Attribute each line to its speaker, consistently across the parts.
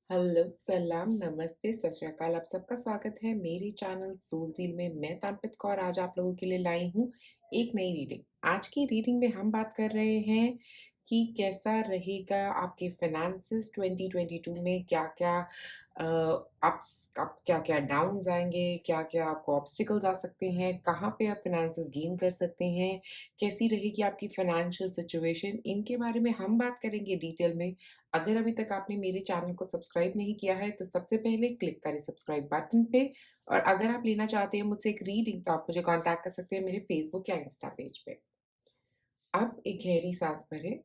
Speaker 1: Hello, सलाम, नमस्ते, सत श्री अकाल। आप सबका स्वागत है मेरे चैनल सोलज़ील में। मैं तनप्रीत कौर आज आप लोगों के लिए लाई हूँ एक नई रीडिंग। आज की रीडिंग में हम बात कर रहे हैं कि कैसा रहेगा आपके फ़ाइनेंसेस 2022 में, क्या-क्या अप्स अप क्या-क्या डाउन्स आएँगे, क्या-क्या आपको ऑब्स्टिकल्स आ सकते हैं, कहाँ पे आप फ़ाइनेंसेस गेन कर सकते हैं, कैसी रहेगी आपकी फ़ाइनेंशियल सिचुएशन, इनके बारे में हम बात करेंगे डिटेल में। अगर अभी तक आपने मेरे चैनल को सब्सक्राइब नहीं किया है, तो सबसे पहले क्लिक करें सब्सक्राइब बटन पे और अगर आप लेना चाहते हैं मुझसे एक रीडिंग, तो आप मुझे कॉन्टैक्ट कर सकते हैं मेरे फ़ेसबुक या इंस्टा पेज पे। अब एक गहरी साँस भरें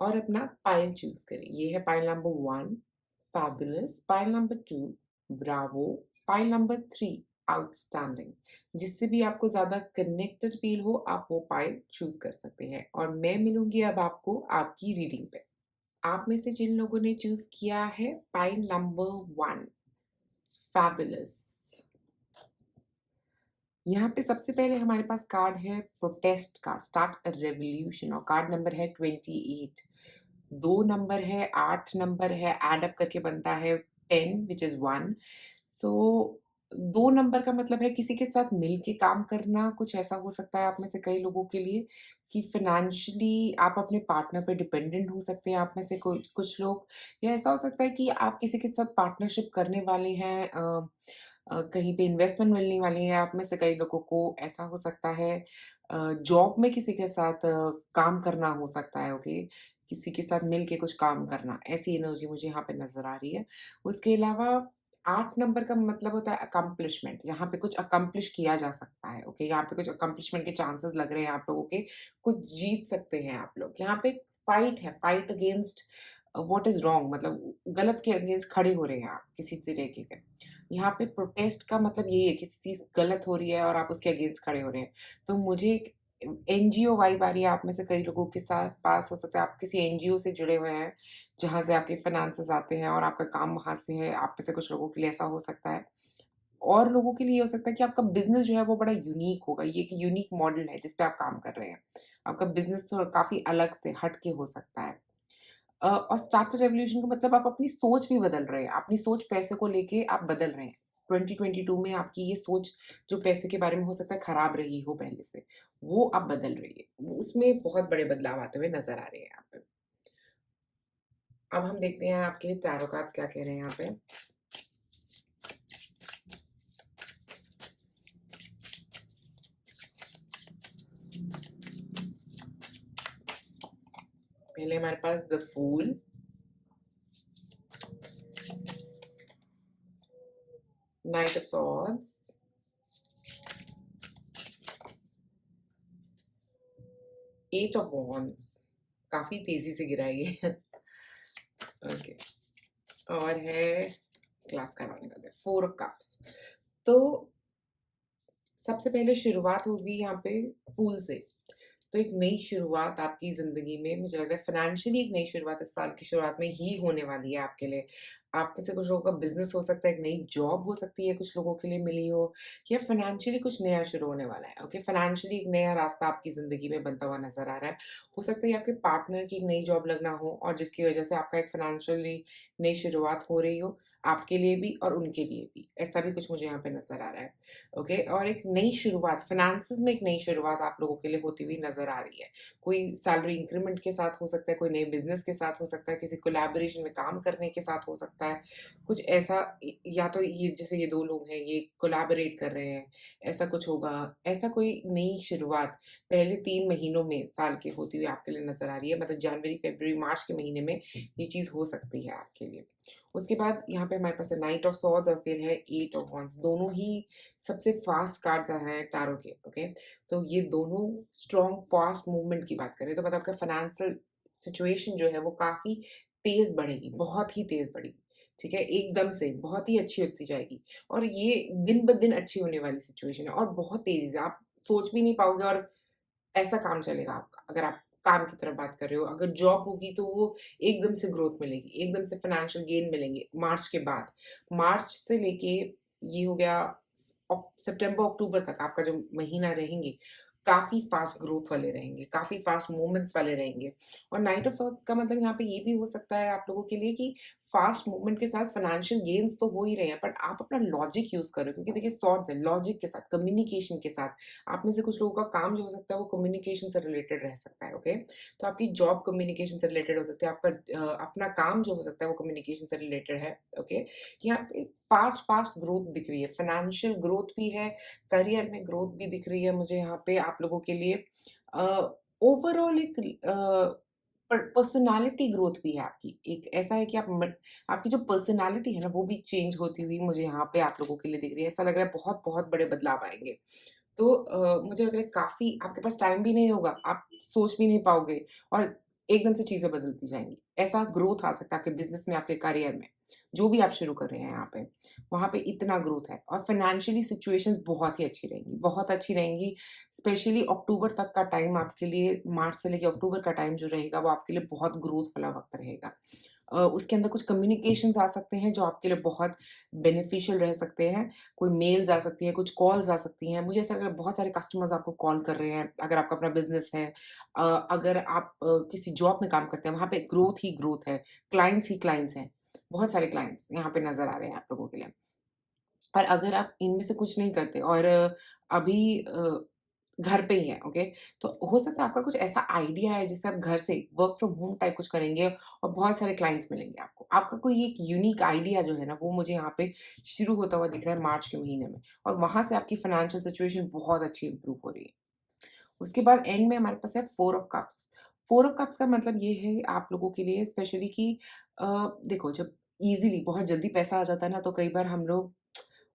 Speaker 1: और अपना पाइल चूज़ करें। ये है pile number 1 fabulous, pile number 2 Bravo, pile number 3 outstanding. जिससे भी आपको ज़्यादा कनेक्टेड फ़ील हो, आप वो पाइल चूज़ कर सकते हैं और मैं मिलूँगी अब आपको आपकी रीडिंग पे। आप में से जिन लोगों ने चूज़ किया है पाइल नंबर 1 फैबुलस, यहाँ पे सबसे पहले हमारे पास कार्ड है प्रोटेस्ट का, स्टार्ट अ रेवोल्यूशन, और कार्ड नंबर है 28। 2 नंबर है, 8 नंबर है, ऐड अप करके बनता है 10 व्हिच इज़ 1। सो 2 नंबर का मतलब है किसी के साथ मिल के काम करना, कुछ ऐसा हो सकता है आप में से कई लोगों के लिए कि फाइनेंशियली आप अपने पार्टनर पे डिपेंडेंट हो सकते हैं, आप में से कुछ लोग, या ऐसा हो सकता है कि आप किसी के साथ पार्टनरशिप करने वाले हैं, कहीं पे इन्वेस्टमेंट मिलने वाली है, आप में से कई लोगों को ऐसा हो सकता है, जॉब में किसी के साथ काम करना हो सकता है, ओके? किसी के साथ मिल के कुछ काम करना, ऐसी एनर्जी मुझे यहाँ पे नज़र आ रही है। उसके अलावा 8 नंबर का मतलब होता है अकम्प्लिशमेंट, यहाँ पे कुछ अकम्प्लिश किया जा सकता है, ओके? यहाँ पे कुछ अकम्प्लिशमेंट के चांसेस लग रहे हैं आप लोगों के, कुछ जीत सकते हैं आप लोग। यहाँ पे फाइट है, fight against what is wrong, मतलब गलत के अगेंस्ट खड़े हो रहे हैं आप किसी तरीके के। यहाँ पे प्रोटेस्ट का मतलब यही है, किसी चीज़ गलत हो रही है और आप उसके अगेंस्ट खड़े हो रहे हैं। तो मुझे एक एनजीओ वाइब आ रही है आप में से कई लोगों के साथ, पास हो सकता है आप किसी एनजीओ से जुड़े हुए हैं, जहाँ से आपके फाइनेंसेस आते हैं और आपका काम वहाँ से है। आप में से कुछ लोगों के लिए ऐसा हो सकता है। और लोगों के लिए ये हो सकता है कि आपका बिज़नेस जो है वो बड़ा यूनिक होगा। ये एक यूनिक मॉडल है जिस पे आप काम कर रहे हैं। आपका बिज़नेस तो काफ़ी अलग से हट के हो सकता है। और स्टार्टर रेवोल्यूशन का मतलब आप अपनी सोच भी बदल रहे हैं। अपनी सोच पैसे को लेके आप बदल रहे हैं। 2022 में आपकी ये सोच जो पैसे के बारे में हो सकता है खराब रही हो पहले से, वो अब बदल रही है। वो उसमें बहुत बड़े बदलाव आते हुए नज़र आ रहे हैं यहाँ पे। अब हम देखते हैं आपके टैरो कार्ड्स क्या कह रहे हैं यहाँ पे। पहले हमारे पास the fool, knight of swords, eight of wands, काफ़ी तेज़ी से गिरा ये। ओके, और है ग्लास का नाम निकलता है, फोर ऑफ कप्स। तो सबसे पहले शुरुआत होगी यहाँ पे फूल से। तो एक नई शुरुआत आपकी ज़िंदगी में, मुझे लग रहा है फ़ाइनेंशियली एक नई शुरुआत इस साल की शुरुआत में ही होने वाली है आपके लिए। आप में से कुछ लोगों का बिज़नेस हो सकता है, एक नई जॉब हो सकती है कुछ लोगों के लिए मिली हो, या फ़ाइनेंशियली कुछ नया शुरू होने वाला है, ओके? फ़ाइनेंशियली एक नया रास्ता आपकी ज़िंदगी में बनता हुआ नज़र आ रहा है। हो सकता है आपके पार्टनर की एक नई जॉब लगना हो और जिसकी वज़ह से आपका एक फ़ाइनेंशियली नई शुरुआत हो रही हो, आपके लिए भी और उनके लिए भी। ऐसा भी कुछ मुझे यहाँ पे नज़र आ रहा है, ओके? और एक नई शुरुआत, फ़ाइनेंसेस में एक नई शुरुआत आप लोगों के लिए होती हुई नज़र आ रही है। कोई सैलरी इंक्रीमेंट के साथ हो सकता है, कोई नए बिज़नेस के साथ हो सकता है, किसी कोलैबोरेशन में काम करने के साथ हो सकता है। कुछ ऐसा, या तो ये जैसे ये 2 लोग हैं, ये कोलैबोरेट कर रहे हैं, ऐसा कुछ होगा। ऐसा कोई नई शुरुआत पहले 3 महीनों में साल के होती हुई आपके लिए नज़र आ रही है। मतलब जनवरी, फ़रवरी, मार्च के महीने में ये चीज़ हो सकती है आपके लिए। उसके बाद यहाँ पे हमारे पास है नाइट ऑफ सॉर्ड्स और फिर है एट ऑफ वॉन्ड्स। दोनों ही सबसे फास्ट कार्ड्स हैं टैरो के, ओके? तो ये दोनों स्ट्रॉन्ग फास्ट मूवमेंट की बात करें तो मतलब आपका फाइनेंशियल सिचुएशन जो है वो काफ़ी तेज़ बढ़ेगी, बहुत ही तेज़ बढ़ेगी, ठीक है? एकदम से बहुत ही अच्छी होती जाएगी और ये दिन-ब-दिन अच्छी होने वाली सिचुएशन है और बहुत तेज़ी से आप सोच भी नहीं पाओगे और ऐसा काम चलेगा आपका। अगर आप काम की तरफ बात कर रहे हो, अगर जॉब होगी तो वो एकदम से ग्रोथ मिलेगी, एकदम से फाइनेंशियल गेन मिलेंगे मार्च के बाद। मार्च से लेके ये हो गया सितंबर, अक्टूबर तक आपका जो महीना रहेंगे, काफ़ी फ़ास्ट ग्रोथ वाले रहेंगे, काफ़ी फ़ास्ट मूवमेंट्स वाले रहेंगे। और नाइट ऑफ सॉर्ड्स का मतलब यहाँ पे ये भी हो सकता है आप लोगों के लिए कि फ़ास्ट मूवमेंट के साथ फ़ाइनेंशियल गेन्स तो हो ही रहे हैं, बट आप अपना लॉजिक यूज़ करो, क्योंकि देखिए सॉर्ड्स है, लॉजिक के साथ, कम्युनिकेशन के साथ। आप में से कुछ लोगों का काम जो हो सकता है वो कम्युनिकेशन से रिलेटेड रह सकता है, ओके? तो आपकी जॉब कम्युनिकेशन से रिलेटेड हो सकती है, आपका अपना काम जो हो सकता है वो कम्युनिकेशन से रिलेटेड है, ओके? यहाँ पे फ़ास्ट ग्रोथ दिख रही है, फ़ाइनेंशियल ग्रोथ भी है, करियर में ग्रोथ भी दिख रही है मुझे यहाँ पे आप लोगों के लिए। ओवरऑल एक पर्सनैलिटी ग्रोथ भी है आपकी। एक ऐसा है कि आपकी जो पर्सनैलिटी है ना, वो भी चेंज होती हुई मुझे यहाँ पे आप लोगों के लिए दिख रही है। ऐसा लग रहा है बहुत-बहुत बड़े बदलाव आएँगे। तो मुझे लग रहा है काफ़ी आपके पास टाइम भी नहीं होगा, आप सोच भी नहीं पाओगे और एकदम से चीज़ें बदलती जाएँगी। ऐसा ग्रोथ आ सकता है आपके बिज़नेस में, आपके करियर में, जो भी आप शुरू कर रहे हैं यहाँ पे, वहाँ पे इतना ग्रोथ है और फाइनेंशियली सिचुएशंस बहुत ही अच्छी रहेंगी, बहुत अच्छी रहेंगी। स्पेशली अक्टूबर तक का टाइम आपके लिए, मार्च से लेके अक्टूबर का टाइम जो रहेगा, वो आपके लिए बहुत ग्रोथ वाला वक़्त रहेगा। उसके अंदर कुछ कम्युनिकेशंस आ सकते हैं जो आपके लिए बहुत बेनिफिशियल रह सकते हैं। कोई मेल्स आ सकती हैं, कुछ कॉल्स आ सकती हैं। मुझे ऐसा लग रहा है बहुत सारे कस्टमर्स आपको कॉल कर रहे हैं, अगर आपका अपना बिज़नेस है। अगर आप किसी जॉब में काम करते हैं, वहाँ पे ग्रोथ ही ग्रोथ है, क्लाइंट्स ही क्लाइंट्स हैं। बहुत सारे क्लाइंट्स यहाँ पे नज़र आ रहे हैं आप लोगों के लिए। और अगर आप इनमें से कुछ नहीं करते और अभी घर पे ही हैं, ओके? तो हो सकता है आपका कुछ ऐसा आइडिया है जिससे आप घर से वर्क फ्रॉम होम टाइप कुछ करेंगे और बहुत सारे क्लाइंट्स मिलेंगे आपको। आपका कोई एक यूनिक आइडिया जो है ना, वो मुझे यहाँ पे शुरू होता हुआ दिख रहा है मार्च के महीने में और वहाँ से आपकी फाइनेंशियल सिचुएशन बहुत अच्छी इम्प्रूव हो रही है। उसके बाद एंड में हमारे पास है 4 ऑफ कप्स। 4 ऑफ कप्स का मतलब ये है आप लोगों के लिए स्पेशली कि देखो जब ईज़िली बहुत जल्दी पैसा आ जाता है ना, तो कई बार हम लोग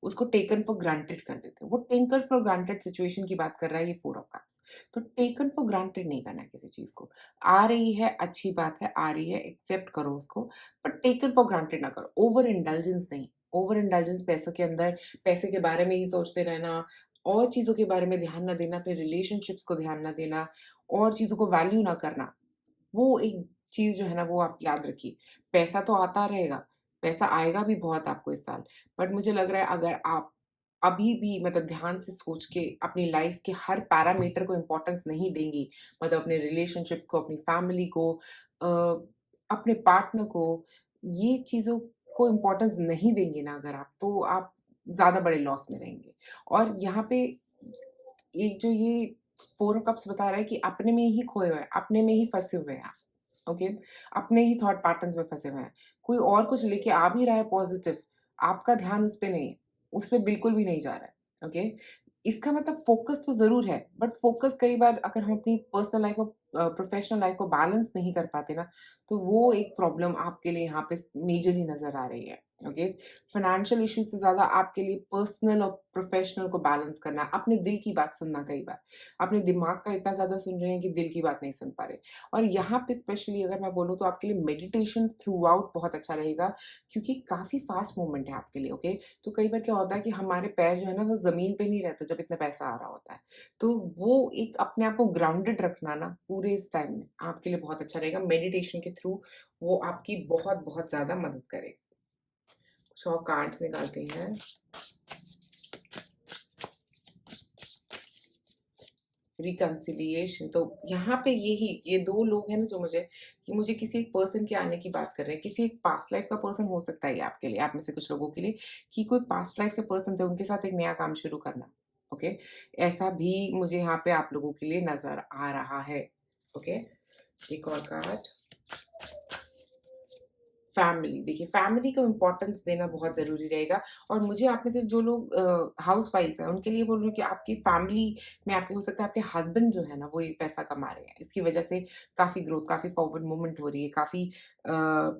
Speaker 1: उसको टेकन फॉर ग्रांटेड कर देते हैं। वो टेकन फॉर ग्रांटेड सिचुएशन की बात कर रहा है ये 4 ऑफ कप्स। तो टेकन फॉर ग्रांटेड नहीं करना है किसी चीज़ को। आ रही है, अच्छी बात है, आ रही है, एक्सेप्ट करो उसको, बट टेकन फॉर ग्रांटेड ना करो। ओवर इंडल्जेंस नहीं। ओवर इंडल्जेंस पैसों के अंदर, पैसे के बारे में ही सोचते रहना, और चीज़ों के बारे में ध्यान ना देना, अपने रिलेशनशिप्स को ध्यान ना देना, और चीज़ों को वैल्यू ना करना, वो एक चीज़ जो है ना वो आप याद रखिए। पैसा तो आता रहेगा, पैसा आएगा भी बहुत आपको इस साल, बट मुझे लग रहा है अगर आप अभी भी मतलब ध्यान से सोच के अपनी लाइफ़ के हर पैरामीटर को इम्पोर्टेंस नहीं देंगी, मतलब अपने रिलेशनशिप को, अपनी फैमिली को, अ, अपने पार्टनर को, ये चीज़ों को इम्पोर्टेंस नहीं देंगे ना अगर आप, तो आप ज़्यादा बड़े लॉस में रहेंगे। और यहाँ पे एक जो ये 4 कप्स बता रहा है कि अपने में ही खोए हुए हैं, अपने में ही फँसे हुए हैं आप, ओके? अपने ही थॉट पैटर्न्स में फँसे हुए हैं। कोई और कुछ लेके आ भी रहा है पॉज़िटिव, आपका ध्यान उस पे नहीं है, उस पे बिल्कुल भी नहीं जा रहा है, ओके? इसका मतलब फ़ोकस तो ज़रूर है, बट फ़ोकस कई बार अगर हम अपनी पर्सनल लाइफ़ और प्रोफ़ेशनल लाइफ़ को बैलेंस नहीं कर पाते ना, तो वो एक प्रॉब्लम आपके लिए यहाँ पे मेजरली नज़र आ रही है, ओके? फाइनेंशियल इश्यूज़ से ज़्यादा आपके लिए पर्सनल और प्रोफ़ेशनल को बैलेंस करना, अपने दिल की बात सुनना कई बार। अपने दिमाग का इतना ज़्यादा सुन रहे हैं कि दिल की बात नहीं सुन पा रहे। और यहाँ पे स्पेशली अगर मैं बोलूँ तो आपके लिए मेडिटेशन थ्रू आउट बहुत अच्छा रहेगा, क्योंकि काफ़ी फ़ास्ट मूवमेंट है आपके लिए, ओके? तो कई बार क्या होता है कि हमारे पैर जो है ना वो ज़मीन पे नहीं रहते जब इतना पैसा आ रहा होता है। तो वो एक अपने आप को ग्राउंडेड रखना ना पूरे इस टाइम में आपके लिए बहुत अच्छा रहेगा। मेडिटेशन के थ्रू वो आपकी बहुत-बहुत ज़्यादा मदद करेगा। कुछ और कार्ड्स निकालते हैं। रिकंसिलिएशन, तो यहाँ पे यही ये 2 लोग हैं ना जो मुझे किसी एक पर्सन के आने की बात कर रहे हैं। किसी एक पास्ट लाइफ का पर्सन हो सकता है ये आपके लिए, आप में से कुछ लोगों के लिए, कि कोई पास्ट लाइफ के पर्सन थे, उनके साथ एक नया काम शुरू करना, ओके? ऐसा भी मुझे यहाँ पे आप लोगों के लिए नज़र आ रहा है, ओके? एक और कार्ड। फैमिली, देखिए फैमिली को इम्पोर्टेंस देना बहुत ज़रूरी रहेगा और मुझे आप में से जो लोग हाउसवाइफ्स हैं, उनके लिए बोल रही हूँ कि आपकी फैमिली में आपके हो सकता है आपके हस्बैंड जो है ना, वो ये पैसा कमा रहे हैं। इसकी वज़ह से काफ़ी ग्रोथ, काफ़ी फॉरवर्ड मूवमेंट हो रही है, काफ़ी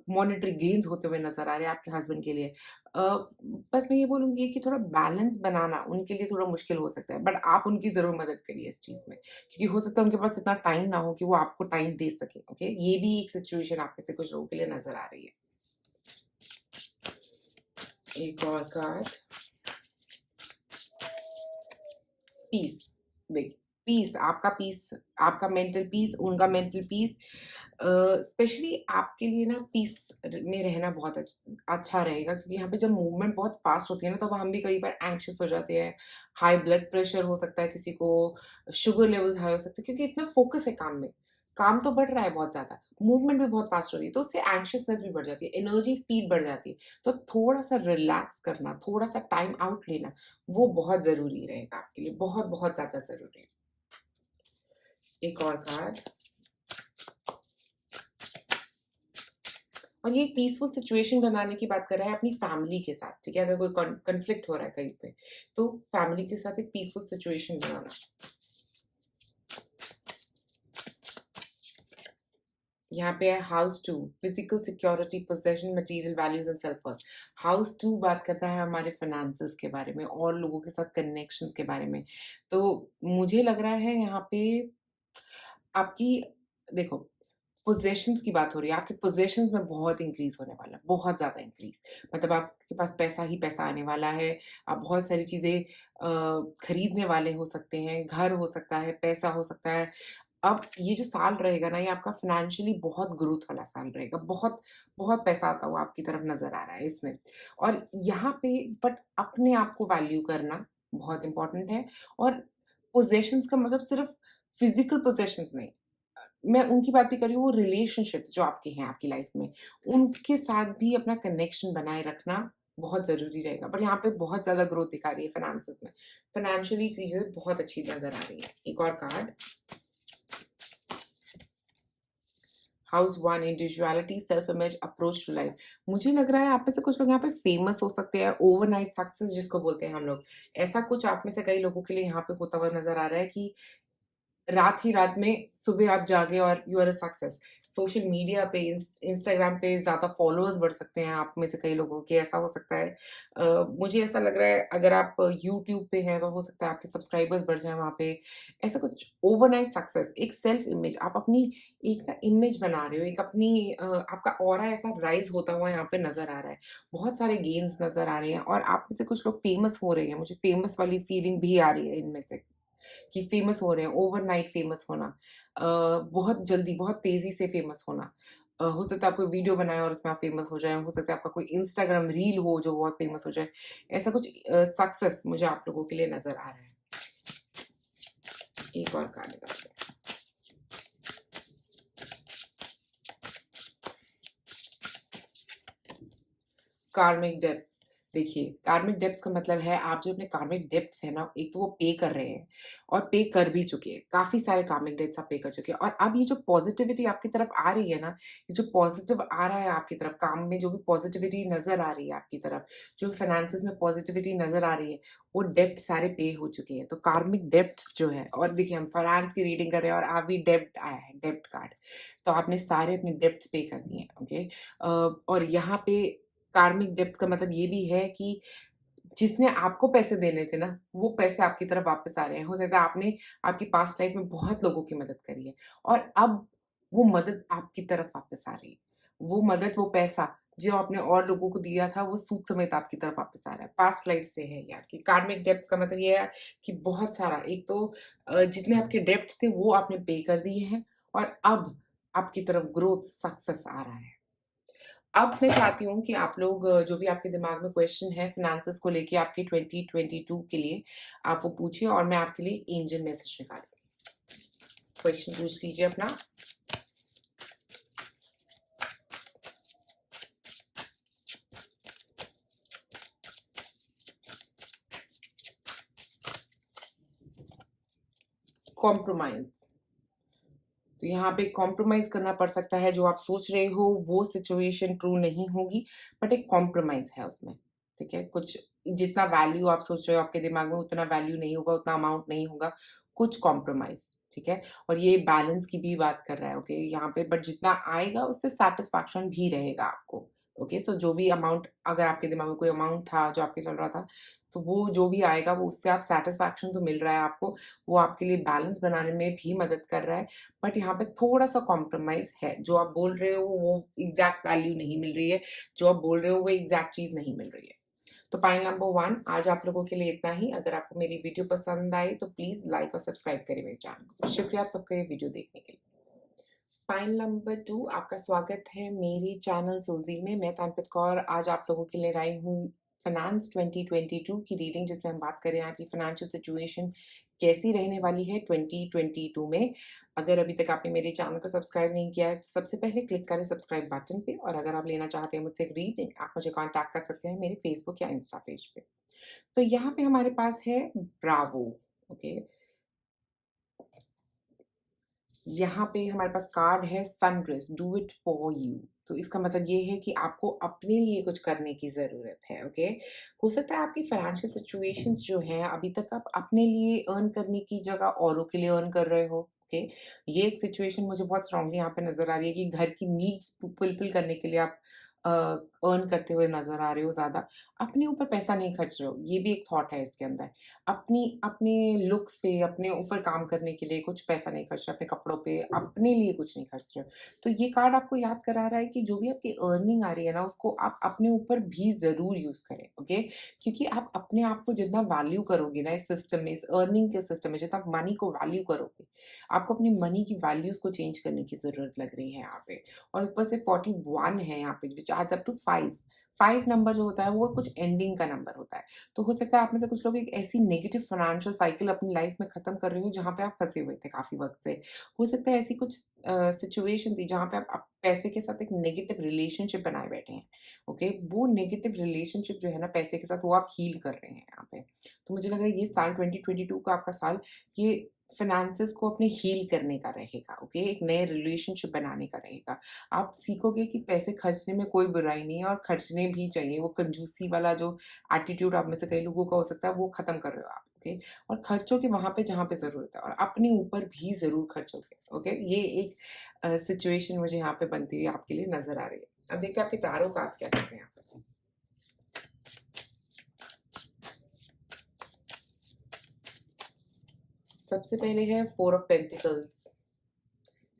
Speaker 1: मॉनेटरी गेन्स होते हुए नज़र आ रहे हैं आपके हस्बैंड के लिए। बस मैं ये बोलूँगी कि थोड़ा बैलेंस बनाना उनके लिए थोड़ा मुश्किल हो सकता है, बट आप उनकी ज़रूर मदद करिए इस चीज़ में, क्योंकि हो सकता है उनके पास इतना टाइम ना हो कि वो आपको टाइम दे सकें, ओके? ये भी एक सिचुएशन आप में से कुछ लोगों के लिए नज़र आ रही है। एक और कार्ड, पीस। देखिए, पीस, आपका मेंटल पीस, उनका मेंटल पीस, स्पेशली आपके लिए ना पीस में रहना बहुत अच्छा रहेगा, क्योंकि यहाँ पे जब मूवमेंट बहुत फ़ास्ट होती है ना, तो हम भी कई बार एंग्ज़ियस हो जाते हैं, हाई ब्लड प्रेशर हो सकता है किसी को, शुगर लेवल्स हाई हो सकते हैं, क्योंकि इतना फ़ोकस है काम में। काम तो बढ़ रहा है बहुत ज़्यादा, मूवमेंट भी बहुत फ़ास्ट हो रही है, तो उससे एंग्ज़ियसनेस भी बढ़ जाती है, एनर्जी स्पीड बढ़ जाती है। तो थोड़ा-सा रिलैक्स करना, थोड़ा-सा टाइम आउट लेना, वो बहुत ज़रूरी रहेगा आपके लिए, बहुत-बहुत ज़्यादा ज़रूरी है। एक और कार्ड, और ये एक पीसफुल सिचुएशन बनाने की बात कर रहा है अपनी फैमिली के साथ, ठीक है? अगर कोई कॉन्फ्लिक्ट हो रहा है कहीं पे, तो फैमिली के साथ एक पीसफुल सिचुएशन बनाना। यहाँ पे है house 2, physical security, possession, material values and self worth. House 2 बात करता है हमारे फाइनेंसेस के बारे में और लोगों के साथ कनेक्शंस के बारे में। तो मुझे लग रहा है यहाँ पे आपकी, देखो, पोज़ेशंस की बात हो रही है, आपके पोज़ेशंस में बहुत इंक्रीज़ होने वाला है, बहुत ज़्यादा इंक्रीज़। मतलब आपके पास पैसा ही पैसा आने वाला है, आप बहुत सारी चीज़ें खरीदने वाले हो सकते हैं, घर हो सकता है, पैसा हो सकता है। अब ये जो साल रहेगा ना, ये आपका फ़ाइनेंशियली बहुत ग्रोथ वाला साल रहेगा, बहुत, बहुत पैसा आता हुआ आपकी तरफ नज़र आ रहा है इसमें। और यहाँ पे बट अपने आप को वैल्यू करना बहुत इम्पोर्टेंट है, और पोज़ेशंस का मतलब सिर्फ़ फ़िज़िकल पोज़ेशंस नहीं। मैं उनकी बात भी कर रही हूँ, वो रिलेशनशिप्स जो आपके हैं आपकी लाइफ में, उनके साथ भी अपना कनेक्शन बनाए रखना बहुत ज़रूरी रहेगा। पर यहाँ पे बहुत ज़्यादा ग्रोथ दिखा रही है फाइनेंसेस में। फाइनेंशियली चीज़ें बहुत अच्छी नज़र आ रही हैं। एक और card, house 1, individuality, self image, approach to life. मुझे लग रहा है आप में से कुछ लोग यहाँ पे फेमस हो सकते हैं, ओवरनाइट सक्सेस जिसको बोलते हैं हम लोग। ऐसा कुछ आप में से कई लोगों के लिए यहाँ पे होता हुआ नज़र आ रहा है कि रात ही रात में सुबह आप जागे और you are a success. Social media पे, इंस्टाग्राम पे ज़्यादा फॉलोअर्स बढ़ सकते हैं आप में से कई लोगों के, ऐसा हो सकता है। मुझे ऐसा लग रहा है अगर आप यूट्यूब पे हैं तो हो सकता है आपके सब्सक्राइबर्स बढ़ जाएँ वहाँ पे। ऐसा कुछ ओवरनाइट सक्सेस, एक सेल्फ इमेज, आप अपनी एक ना इमेज बना रहे हो, एक अपनी आपका ऑरा ऐसा राइज़ होता हुआ यहाँ पे नज़र आ रहा है। बहुत सारे गेन्स नज़र आ रहे हैं और आप में से कुछ लोग फेमस हो रहे हैं। मुझे फेमस वाली फीलिंग भी आ रही है इनमें से। कि फेमस हो रहे हैं, ओवरनाइट फेमस होना, बहुत जल्दी, बहुत तेज़ी से फेमस होना। हो सकता है आप कोई वीडियो बनाएँ और उसमें आप फेमस हो जाएँ, हो सकता है आपका कोई इंस्टाग्राम रील हो जो बहुत फेमस हो जाए। ऐसा कुछ सक्सेस मुझे आप लोगों के लिए नज़र आ रहा है। एक और कार्ड निकालते हैं। कार्मिक डेब्ट्स। देखिए, कार्मिक डेब्ट्स का मतलब है आप जो अपने कार्मिक डेब्ट्स हैं ना, एक तो वो पे कर रहे हैं और पे कर भी चुके हैं। काफ़ी सारे कार्मिक डेब्ट्स आप पे कर चुके हैं और अब ये जो पॉज़िटिविटी आपकी तरफ आ रही है ना, ये जो पॉज़िटिव आ रहा है आपकी तरफ, काम में जो भी पॉज़िटिविटी नज़र आ रही है आपकी तरफ, जो फाइनेंसेस में पॉज़िटिविटी नज़र आ रही है, वो डेब्ट सारे पे हो चुके हैं। तो कार्मिक डेब्ट्स जो है, और देखिए हम फाइनेंस की रीडिंग कर रहे हैं और अभी डेब्ट आया है, डेब्ट कार्ड। तो आपने सारे अपने डेब्ट्स पे कर दिए हैं, ओके? और यहाँ पे कार्मिक डेब्ट का मतलब ये भी है कि जिसने आपको पैसे देने थे ना, वो पैसे आपकी तरफ वापस आ रहे हैं। हो सकता है आपने आपकी पास्ट लाइफ में बहुत लोगों की मदद करी है और अब वो मदद आपकी तरफ वापस आ रही है। वो मदद, वो पैसा जो आपने और लोगों को दिया था, वो सूद समेत आपकी तरफ वापस आ रहा है। पास्ट लाइफ से है ये आपकी। कार्मिक डेब्ट्स का मतलब ये है कि बहुत सारा, एक तो जितने आपके डेब्ट्स थे वो आपने पे कर दिए हैं और अब आपकी तरफ ग्रोथ, सक्सेस आ रहा है। अब मैं चाहती हूँ कि आप लोग जो भी आपके दिमाग में क्वेश्चन है फ़िनांसेस को लेके आपके 2022 के लिए, आप वो पूछिए और मैं आपके लिए एंजल मैसेज निकालूँगी। क्वेश्चन पूछ लीजिए अपना। कॉम्प्रोमाइज़। तो यहाँ पे कॉम्प्रोमाइज़ करना पड़ सकता है, जो आप सोच रहे हो वो सिचुएशन ट्रू नहीं होगी, बट एक कॉम्प्रोमाइज़ है उसमें, ठीक है? कुछ जितना वैल्यू आप सोच रहे हो आपके दिमाग में उतना वैल्यू नहीं होगा, उतना अमाउंट नहीं होगा, कुछ कॉम्प्रोमाइज़, ठीक है? और ये बैलेंस की भी बात कर रहा है, ओके? यहाँ पे बट जितना आएगा उससे सैटिस्फैक्शन भी रहेगा आपको, ओके? सो जो भी अमाउंट, अगर आपके दिमाग में कोई अमाउंट था जो आपके चल रहा था, तो वो जो भी आएगा वो उससे आप सैटिस्फैक्शन तो मिल रहा है आपको, वो आपके लिए बैलेंस बनाने में भी मदद कर रहा है। बट यहाँ पे थोड़ा-सा कॉम्प्रोमाइज़ है। जो आप बोल रहे हो वो एग्ज़ैक्ट वैल्यू नहीं मिल रही है, जो आप बोल रहे हो वो एग्ज़ैक्ट चीज़ नहीं मिल रही है। तो पॉइंट नंबर 1 आज आप लोगों के लिए इतना ही। अगर आपको मेरी वीडियो पसंद आई तो प्लीज़ लाइक और सब्सक्राइब करें मेरे चैनल को। शुक्रिया आप सबका ये वीडियो देखने के लिए। फाइल नंबर 2 आपका स्वागत है मेरे चैनल सोल्ज़ी में। मैं तनप्रीत कौर आज आप लोगों के लिए लाई हूँ फाइनेंस 2022 की रीडिंग, जिसमें हम बात कर रहे हैं आपकी फाइनेंशियल सिचुएशन कैसी रहने वाली है 2022 में। अगर अभी तक आपने मेरे चैनल को सब्सक्राइब नहीं किया है, तो सबसे पहले क्लिक करें सब्सक्राइब बटन पे, और अगर आप लेना चाहते हैं मुझसे एक रीडिंग, आप मुझे कॉन्टैक्ट कर सकते हैं मेरे फेसबुक या इंस्टा पेज पे। तो यहाँ पे हमारे पास है ब्रावो, ओके। यहाँ पे हमारे पास कार्ड है sunrise, do it for you. तो इसका मतलब ये है कि आपको अपने लिए कुछ करने की ज़रूरत है, ओके? हो सकता है आपकी फाइनेंशियल सिचुएशंस जो हैं, अभी तक आप अपने लिए अर्न करने की जगह औरों के लिए अर्न कर रहे हो, ओके? ये एक सिचुएशन मुझे बहुत स्ट्रांगली यहाँ पे नज़र आ रही है कि घर की नीड्स फुलफिल करने के लिए आप अ, अर्न करते हुए नज़र आ रहे हो ज़्यादा। अपने ऊपर पैसा नहीं खर्च रहे हो, ये भी एक थॉट है इसके अंदर। अपनी अपने लुक्स पे, अपने ऊपर काम करने के लिए कुछ पैसा नहीं खर्च रहे, अपने कपड़ों पे, अपने लिए कुछ नहीं खर्च रहे हो। तो ये कार्ड आपको याद करा रहा है कि जो भी आपकी अर्निंग आ रही है ना, उसको आप अपने ऊपर भी ज़रूर यूज़ करें, ओके? क्योंकि आप अपने आप को जितना वैल्यू करोगे ना इस सिस्टम में, इस अर्निंग के सिस्टम में, जितना आप मनी को वैल्यू करोगे, आपको अपनी मनी की वैल्यूज़ को चेंज करने की ज़रूरत लग रही है यहाँ पे। और ऊपर से 41 है यहाँ पे, which adds up to 5। 5 number जो होता है, वो कुछ एंडिंग का नंबर होता है। तो हो सकता है आप में से कुछ लोग एक ऐसी नेगेटिव फाइनेंशियल साइकिल अपनी लाइफ में खत्म कर रहे हो जहाँ पे आप फँसे हुए थे काफ़ी वक़्त से। हो सकता है ऐसी कुछ सिचुएशन थी जहाँ पे आप पैसे के साथ एक नेगेटिव रिलेशनशिप बनाए बैठे हैं, ओके? वो नेगेटिव रिलेशनशिप जो है ना पैसे के साथ, वो आप हील कर रहे हैं यहाँ पे। तो मुझे लग रहा है ये साल 2022 का आपका साल, ये फाइनेंसेस को अपने हील करने का रहेगा, ओके? एक नए रिलेशनशिप बनाने का रहेगा। आप सीखोगे कि पैसे खर्चने में कोई बुराई नहीं है और खर्चने भी चाहिए। वो कंजूसी वाला जो एटीट्यूड आप में से कई लोगों का हो सकता है, वो खत्म कर रहे हो आप, ओके? और खर्चोगे वहाँ पे जहाँ पे ज़रूरत है, और अपने ऊपर भी ज़रूर खर्चोगे, ओके? ये एक सिचुएशन मुझे यहाँ पे बनती हुई आपके लिए नज़र आ रही है। अब देखते हैं आपके टारो कार्ड्स क्या कहते हैं यहाँ पे। सबसे पहले है 4 ऑफ पेंटिकल्स,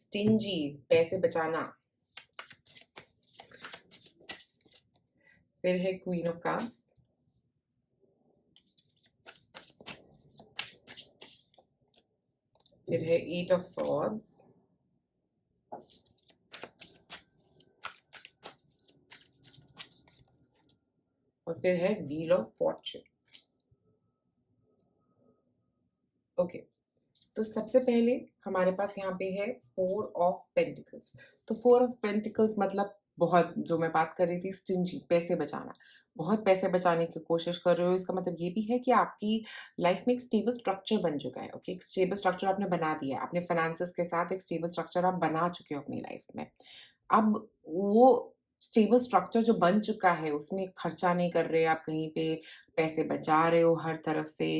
Speaker 1: स्टिंजी, पैसे बचाना। फिर है क्वीन ऑफ कप्स, फिर है 8 ऑफ सॉर्ड्स, और फिर है व्हील ऑफ फॉर्च्यून, ओके। तो सबसे पहले हमारे पास यहाँ पे है 4 ऑफ पेंटिकल्स। तो 4 ऑफ पेंटिकल्स मतलब बहुत, जो मैं बात कर रही थी, स्टिंजी, पैसे बचाना। बहुत पैसे बचाने की कोशिश कर रहे हो, इसका मतलब ये भी है कि आपकी लाइफ में एक स्टेबल स्ट्रक्चर बन चुका है, ओके? एक स्टेबल स्ट्रक्चर आपने बना दिया है। अपने फाइनेंसेस के साथ एक स्टेबल स्ट्रक्चर आप बना चुके हो अपनी लाइफ में। अब वो स्टेबल स्ट्रक्चर जो बन चुका है, उसमें खर्चा नहीं कर रहे आप कहीं पे, पैसे बचा रहे हो हर तरफ से।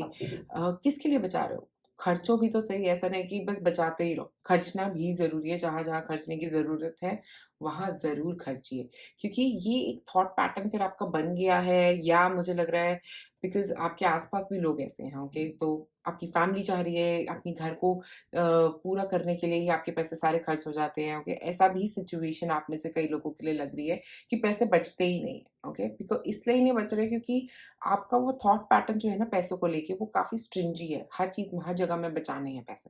Speaker 1: किसके लिए बचा रहे हो? खर्चो भी तो सही, ऐसा नहीं कि बस बचाते ही रहो। खर्चना भी ज़रूरी है, जहाँ-जहाँ खर्चने की ज़रूरत है, वहाँ ज़रूर खर्चिए। क्योंकि ये एक थॉट पैटर्न फिर आपका बन गया है, या मुझे लग रहा है बिकॉज़ आपके आस-पास भी लोग ऐसे हैं, ओके? तो आपकी फैमिली चाह रही है, अपने घर को पूरा करने के लिए ही आपके पैसे सारे खर्च हो जाते हैं, ओके? ऐसा भी सिचुएशन आप में से कई लोगों के लिए लग रही है कि पैसे बचते ही नहीं हैं, ओके? इसलिए ही नहीं बच रहे क्योंकि आपका वो थॉट पैटर्न जो है ना पैसों को लेके, वो काफ़ी स्ट्रिंजी है। हर चीज़ में, हर जगह में बचाने हैं पैसे।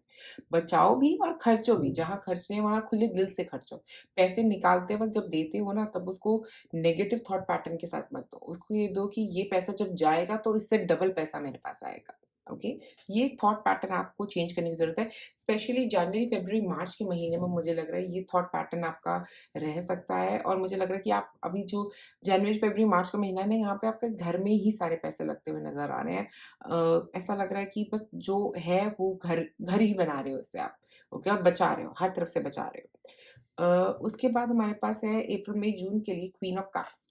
Speaker 1: बचाओ भी और खर्चो भी, जहाँ खर्चने हैं वहाँ खुले दिल से खर्चो। पैसे निकालते वक़्त जब देते हो ना, तब उसको नेगेटिव थॉट पैटर्न के साथ मत दो। उसको ये दो कि ये पैसा जब जाएगा तो इससे डबल पैसा मेरे पास आएगा, ओके? ये थॉट पैटर्न आपको चेंज करने की ज़रूरत है। स्पेशली जनवरी, फ़रवरी, मार्च के महीने में मुझे लग रहा है ये थॉट पैटर्न आपका रह सकता है, और मुझे लग रहा है कि आप अभी जो जनवरी, फ़रवरी, मार्च का महीना है ना, यहाँ पे आपके घर में ही सारे पैसे लगते हुए नज़र आ रहे हैं। ऐसा लग रहा है कि बस जो है वो घर घर ही बना रहे हो इससे आप, ओके? और बचा रहे हो, हर तरफ से बचा रहे हो। उसके बाद हमारे पास है अप्रैल, मई, जून के लिए क्वीन ऑफ कप्स।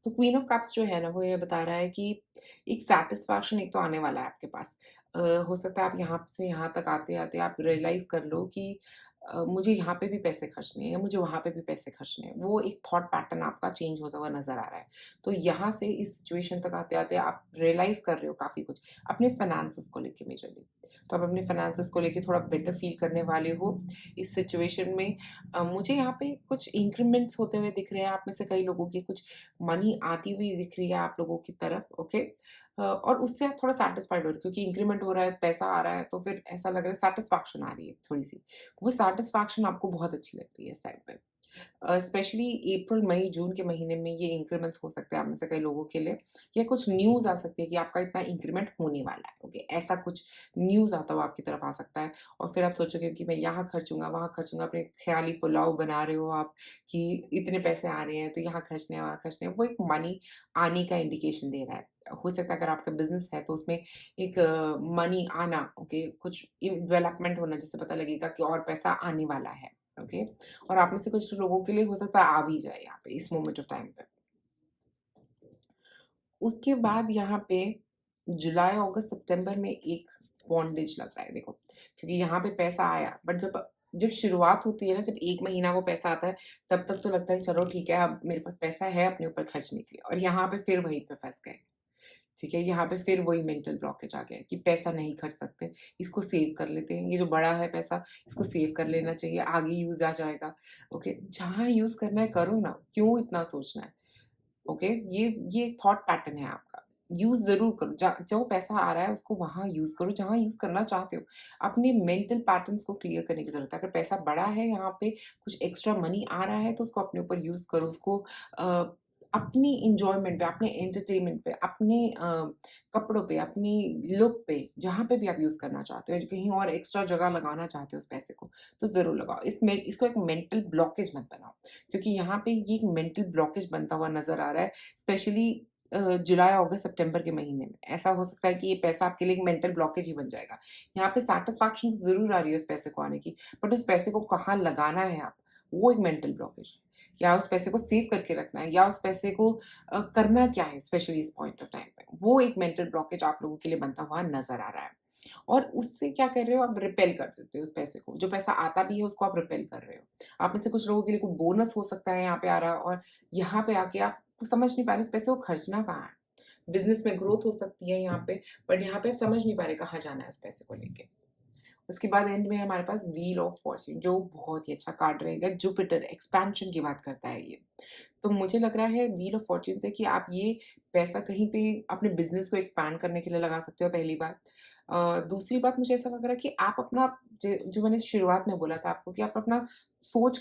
Speaker 1: तो क्वीन ऑफ कप्स जो है ना, वो ये बता रहा है कि एक सैटिस्फैक्शन एक तो आने वाला है आपके पास। हो सकता है आप यहाँ से यहाँ तक आते-आते आप रियलाइज़ कर लो कि मुझे यहाँ पे भी पैसे खर्चने हैं, मुझे वहाँ पे भी पैसे खर्चने हैं। वो एक थॉट पैटर्न आपका चेंज होता हुआ नज़र आ रहा है। तो यहाँ से इस सिचुएशन तक आते-आते आप रियलाइज़ कर रहे हो काफ़ी कुछ, अपने फाइनेंसेस को लेके मेजरली। तो आप अपने फाइनेंसेस को लेके थोड़ा बेटर फील करने वाले हो इस सिचुएशन में। मुझे यहाँ पे कुछ इंक्रीमेंट्स होते हुए दिख रहे हैं, आप में से कई लोगों की कुछ मनी आती हुई दिख रही है आप लोगों की तरफ, ओके? और उससे आप थोड़ा सैटिस्फाइड हो रहे हो क्योंकि इंक्रीमेंट हो रहा है, पैसा आ रहा है, तो फिर ऐसा लग रहा है सैटिस्फैक्शन आ रही है थोड़ी-सी। वो सैटिस्फैक्शन आपको बहुत अच्छी लग रही है इस टाइम पे। स्पेशली अप्रैल, मई, जून के महीने में ये इंक्रीमेंट्स हो सकते हैं आप में से कई लोगों के लिए, या कुछ न्यूज़ आ सकती है कि आपका इतना इंक्रीमेंट होने वाला है, ओके? ऐसा कुछ न्यूज़ आता हुआ आपकी तरफ आ सकता है और फिर आप सोचोगे कि मैं यहाँ खर्चूँगा, वहाँ खर्चूँगा, अपने ख़्याली पुलाव बना रहे हो आप कि इतने पैसे आ रहे हैं, तो यहाँ खर्चने हैं, वहाँ खर्चने हैं। वो एक मनी आने का इंडिकेशन दे रहा है। हो सकता है अगर आपका बिज़नेस है, तो उसमें एक मनी आना, ओके? कुछ डेवलपमेंट होना, जिससे पता लगेगा कि और पैसा आने वाला है, ओके? और आप में से कुछ लोगों के लिए हो सकता है आ भी जाए यहाँ पे इस मोमेंट ऑफ टाइम पे। उसके बाद यहाँ पे जुलाई, अगस्त, सितंबर में एक बॉन्डेज लग रहा है देखो, क्योंकि यहाँ पे पैसा आया, बट जब जब शुरुआत होती है ना, जब 1 महीना वो पैसा आता है, तब तक तो लगता है चलो ठीक है, अब मेरे पास पैसा है अपने ऊपर खर्चने के लिए, और यहाँ पे फिर वहीं पे फँस गए। ठीक है? यहाँ पे फिर वही मेंटल ब्लॉकेज आ गया है कि पैसा नहीं खर्च सकते, इसको सेव कर लेते हैं, ये जो बड़ा है पैसा, इसको सेव कर लेना चाहिए, आगे यूज़ आ जाएगा। ओके? जहाँ यूज़ करना है करो ना, क्यों इतना सोचना है? ओके? ये एक थॉट पैटर्न है आपका। यूज़ ज़रूर करो, जो पैसा आ रहा है उसको वहाँ यूज़ करो जहाँ यूज़ करना चाहते हो। अपने मेंटल पैटर्न्स को क्लियर करने की ज़रूरत है। अगर पैसा बड़ा है यहाँ पे, कुछ एक्स्ट्रा मनी आ रहा है, तो उसको अपने ऊपर यूज़ करो, उसको अपनी एन्जॉयमेंट पे, अपने एंटरटेनमेंट पे, अपने कपड़ों पे, अपनी लुक पे, जहाँ पे भी आप यूज़ करना चाहते हो, कहीं और एक्स्ट्रा जगह लगाना चाहते हो उस पैसे को, तो ज़रूर लगाओ। इसको एक मेंटल ब्लॉकेज मत बनाओ। क्योंकि यहाँ पे ये एक मेंटल ब्लॉकेज बनता हुआ नज़र आ रहा है, स्पेशली जुलाई, अगस्त, सितंबर के महीने में। ऐसा हो सकता है कि ये पैसा आपके लिए एक मेंटल ब्लॉकेज ही बन जाएगा। यहाँ पे सैटिस्फैक्शन ज़रूर आ रही है उस पैसे को आने की, बट उस पैसे को कहाँ लगाना है आप, वो एक मेंटल ब्लॉकेज है। या उस पैसे को सेव करके रखना है, या उस पैसे को करना क्या है स्पेशली इस पॉइंट ऑफ टाइम पे, वो एक मेंटल ब्लॉकेज आप लोगों के लिए बनता हुआ नज़र आ रहा है। और उससे क्या कर रहे हो, आप रिपेल कर देते हो उस पैसे को। जो पैसा आता भी है उसको आप रिपेल कर रहे हो। आप में से कुछ लोगों के लिए कोई बोनस हो सकता है यहाँ पे आ रहा है, और यहाँ पे आके आप समझ नहीं पा रहे उस पैसे को खर्चना कहाँ है। बिज़नेस में ग्रोथ हो सकती है यहाँ पे, बट यहाँ पे आप समझ नहीं पा रहे कहाँ जाना है उस पैसे को लेके। उसके बाद एंड में हमारे पास व्हील ऑफ फॉर्च्यून, जो बहुत ही अच्छा कार्ड रहेगा। जुपिटर एक्सपेंशन की बात करता है ये। तो मुझे लग रहा है व्हील ऑफ फॉर्च्यून से कि आप ये पैसा कहीं पे अपने बिज़नेस को एक्सपैंड करने के लिए लगा सकते हो, पहली बात। दूसरी बात, मुझे ऐसा लग रहा है कि आप अपना जो मैंने शुरुआत में बोला था आपको, कि आप अपना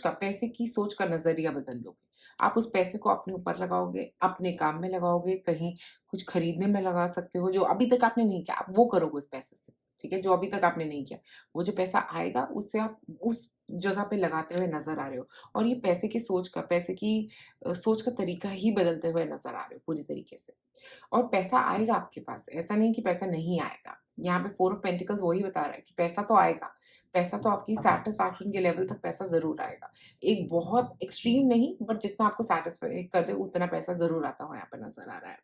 Speaker 1: पैसे की सोच का नज़रिया बदल दोगे। आप उस पैसे को अपने ऊपर लगाओगे, अपने काम में लगाओगे, कहीं कुछ खरीदने में लगा सकते हो, जो अभी तक आपने नहीं किया, आप वो करोगे उस पैसे से, ठीक है? जो अभी तक आपने नहीं किया। वो जो पैसा आएगा, उससे आप उस जगह पे लगाते हुए नज़र आ रहे हो, और ये पैसे की सोच का तरीका ही बदलते हुए नज़र आ रहे हो पूरी तरीके से। और पैसा आएगा आपके पास, ऐसा नहीं कि पैसा नहीं आएगा। यहाँ पे 4 ऑफ पेंटिकल्स वही बता रहा है कि पैसा तो आएगा। पैसा तो आपकी सैटिस्फैक्शन के लेवल तक पैसा ज़रूर आएगा। एक बहुत एक्सट्रीम नहीं, बट जितना आपको सैटिस्फाई कर दे उतना पैसा ज़रूर आता हुआ यहाँ पे नज़र आ रहा है।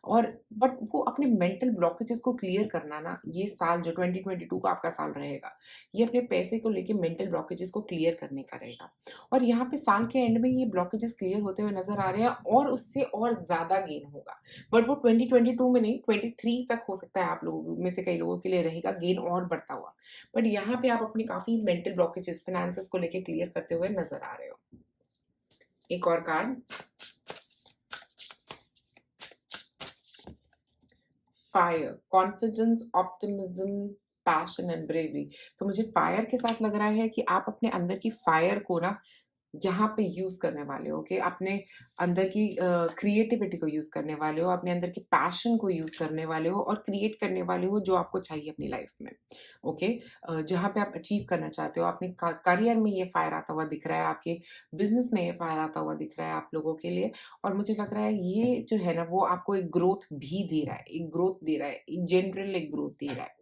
Speaker 1: और बट वो अपने मेंटल ब्लॉकेजेस को क्लियर करना ना, ये साल जो 2022 का आपका साल रहेगा, ये अपने पैसे को लेके मेंटल ब्लॉकेजेस को क्लियर करने का रहेगा। और यहाँ पे साल के एंड में ये ब्लॉकेजेस क्लियर होते हुए नज़र आ रहे हैं, और उससे और ज़्यादा गेन होगा। बट वो 2022 में नहीं, 23 तक हो सकता है आप लोगों में से कई लोगों के लिए रहेगा गेन और बढ़ता हुआ। बट यहाँ पे आप अपनी काफ़ी मेंटल ब्लॉकेजेस, फाइनेंसेस को लेके क्लियर करते हुए नज़र आ रहे हो। एक और card, fire, confidence, optimism, passion and bravery. तो मुझे फायर के साथ लग रहा है कि आप अपने अंदर की फायर को ना यहाँ पे यूज़ करने वाले हो, ओके? अपने अंदर की क्रिएटिविटी को यूज़ करने वाले हो, अपने अंदर के पैशन को यूज़ करने वाले हो, और क्रिएट करने वाले हो जो आपको चाहिए अपनी लाइफ में, ओके? जहाँ पे आप अचीव करना चाहते हो, अपने करियर में ये फायर आता हुआ दिख रहा है, आपके बिज़नेस में ये फायर आता हुआ दिख रहा है आप लोगों के लिए। और मुझे लग रहा है ये जो है ना, वो आपको एक ग्रोथ भी दे रहा है, एक ग्रोथ दे रहा है, एक जनरल एक ग्रोथ दे रहा है।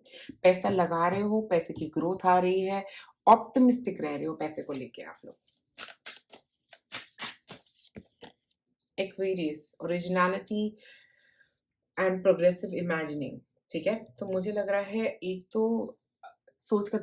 Speaker 1: पैसा लगा रहे हो, पैसे की ग्रोथ आ रही है, ऑप्टिमिस्टिक रह रहे हो पैसे को लेके आप लोग। Aquarius, originality and progressive imagining, ठीक है? तो मुझे लग रहा है एक तो सोच का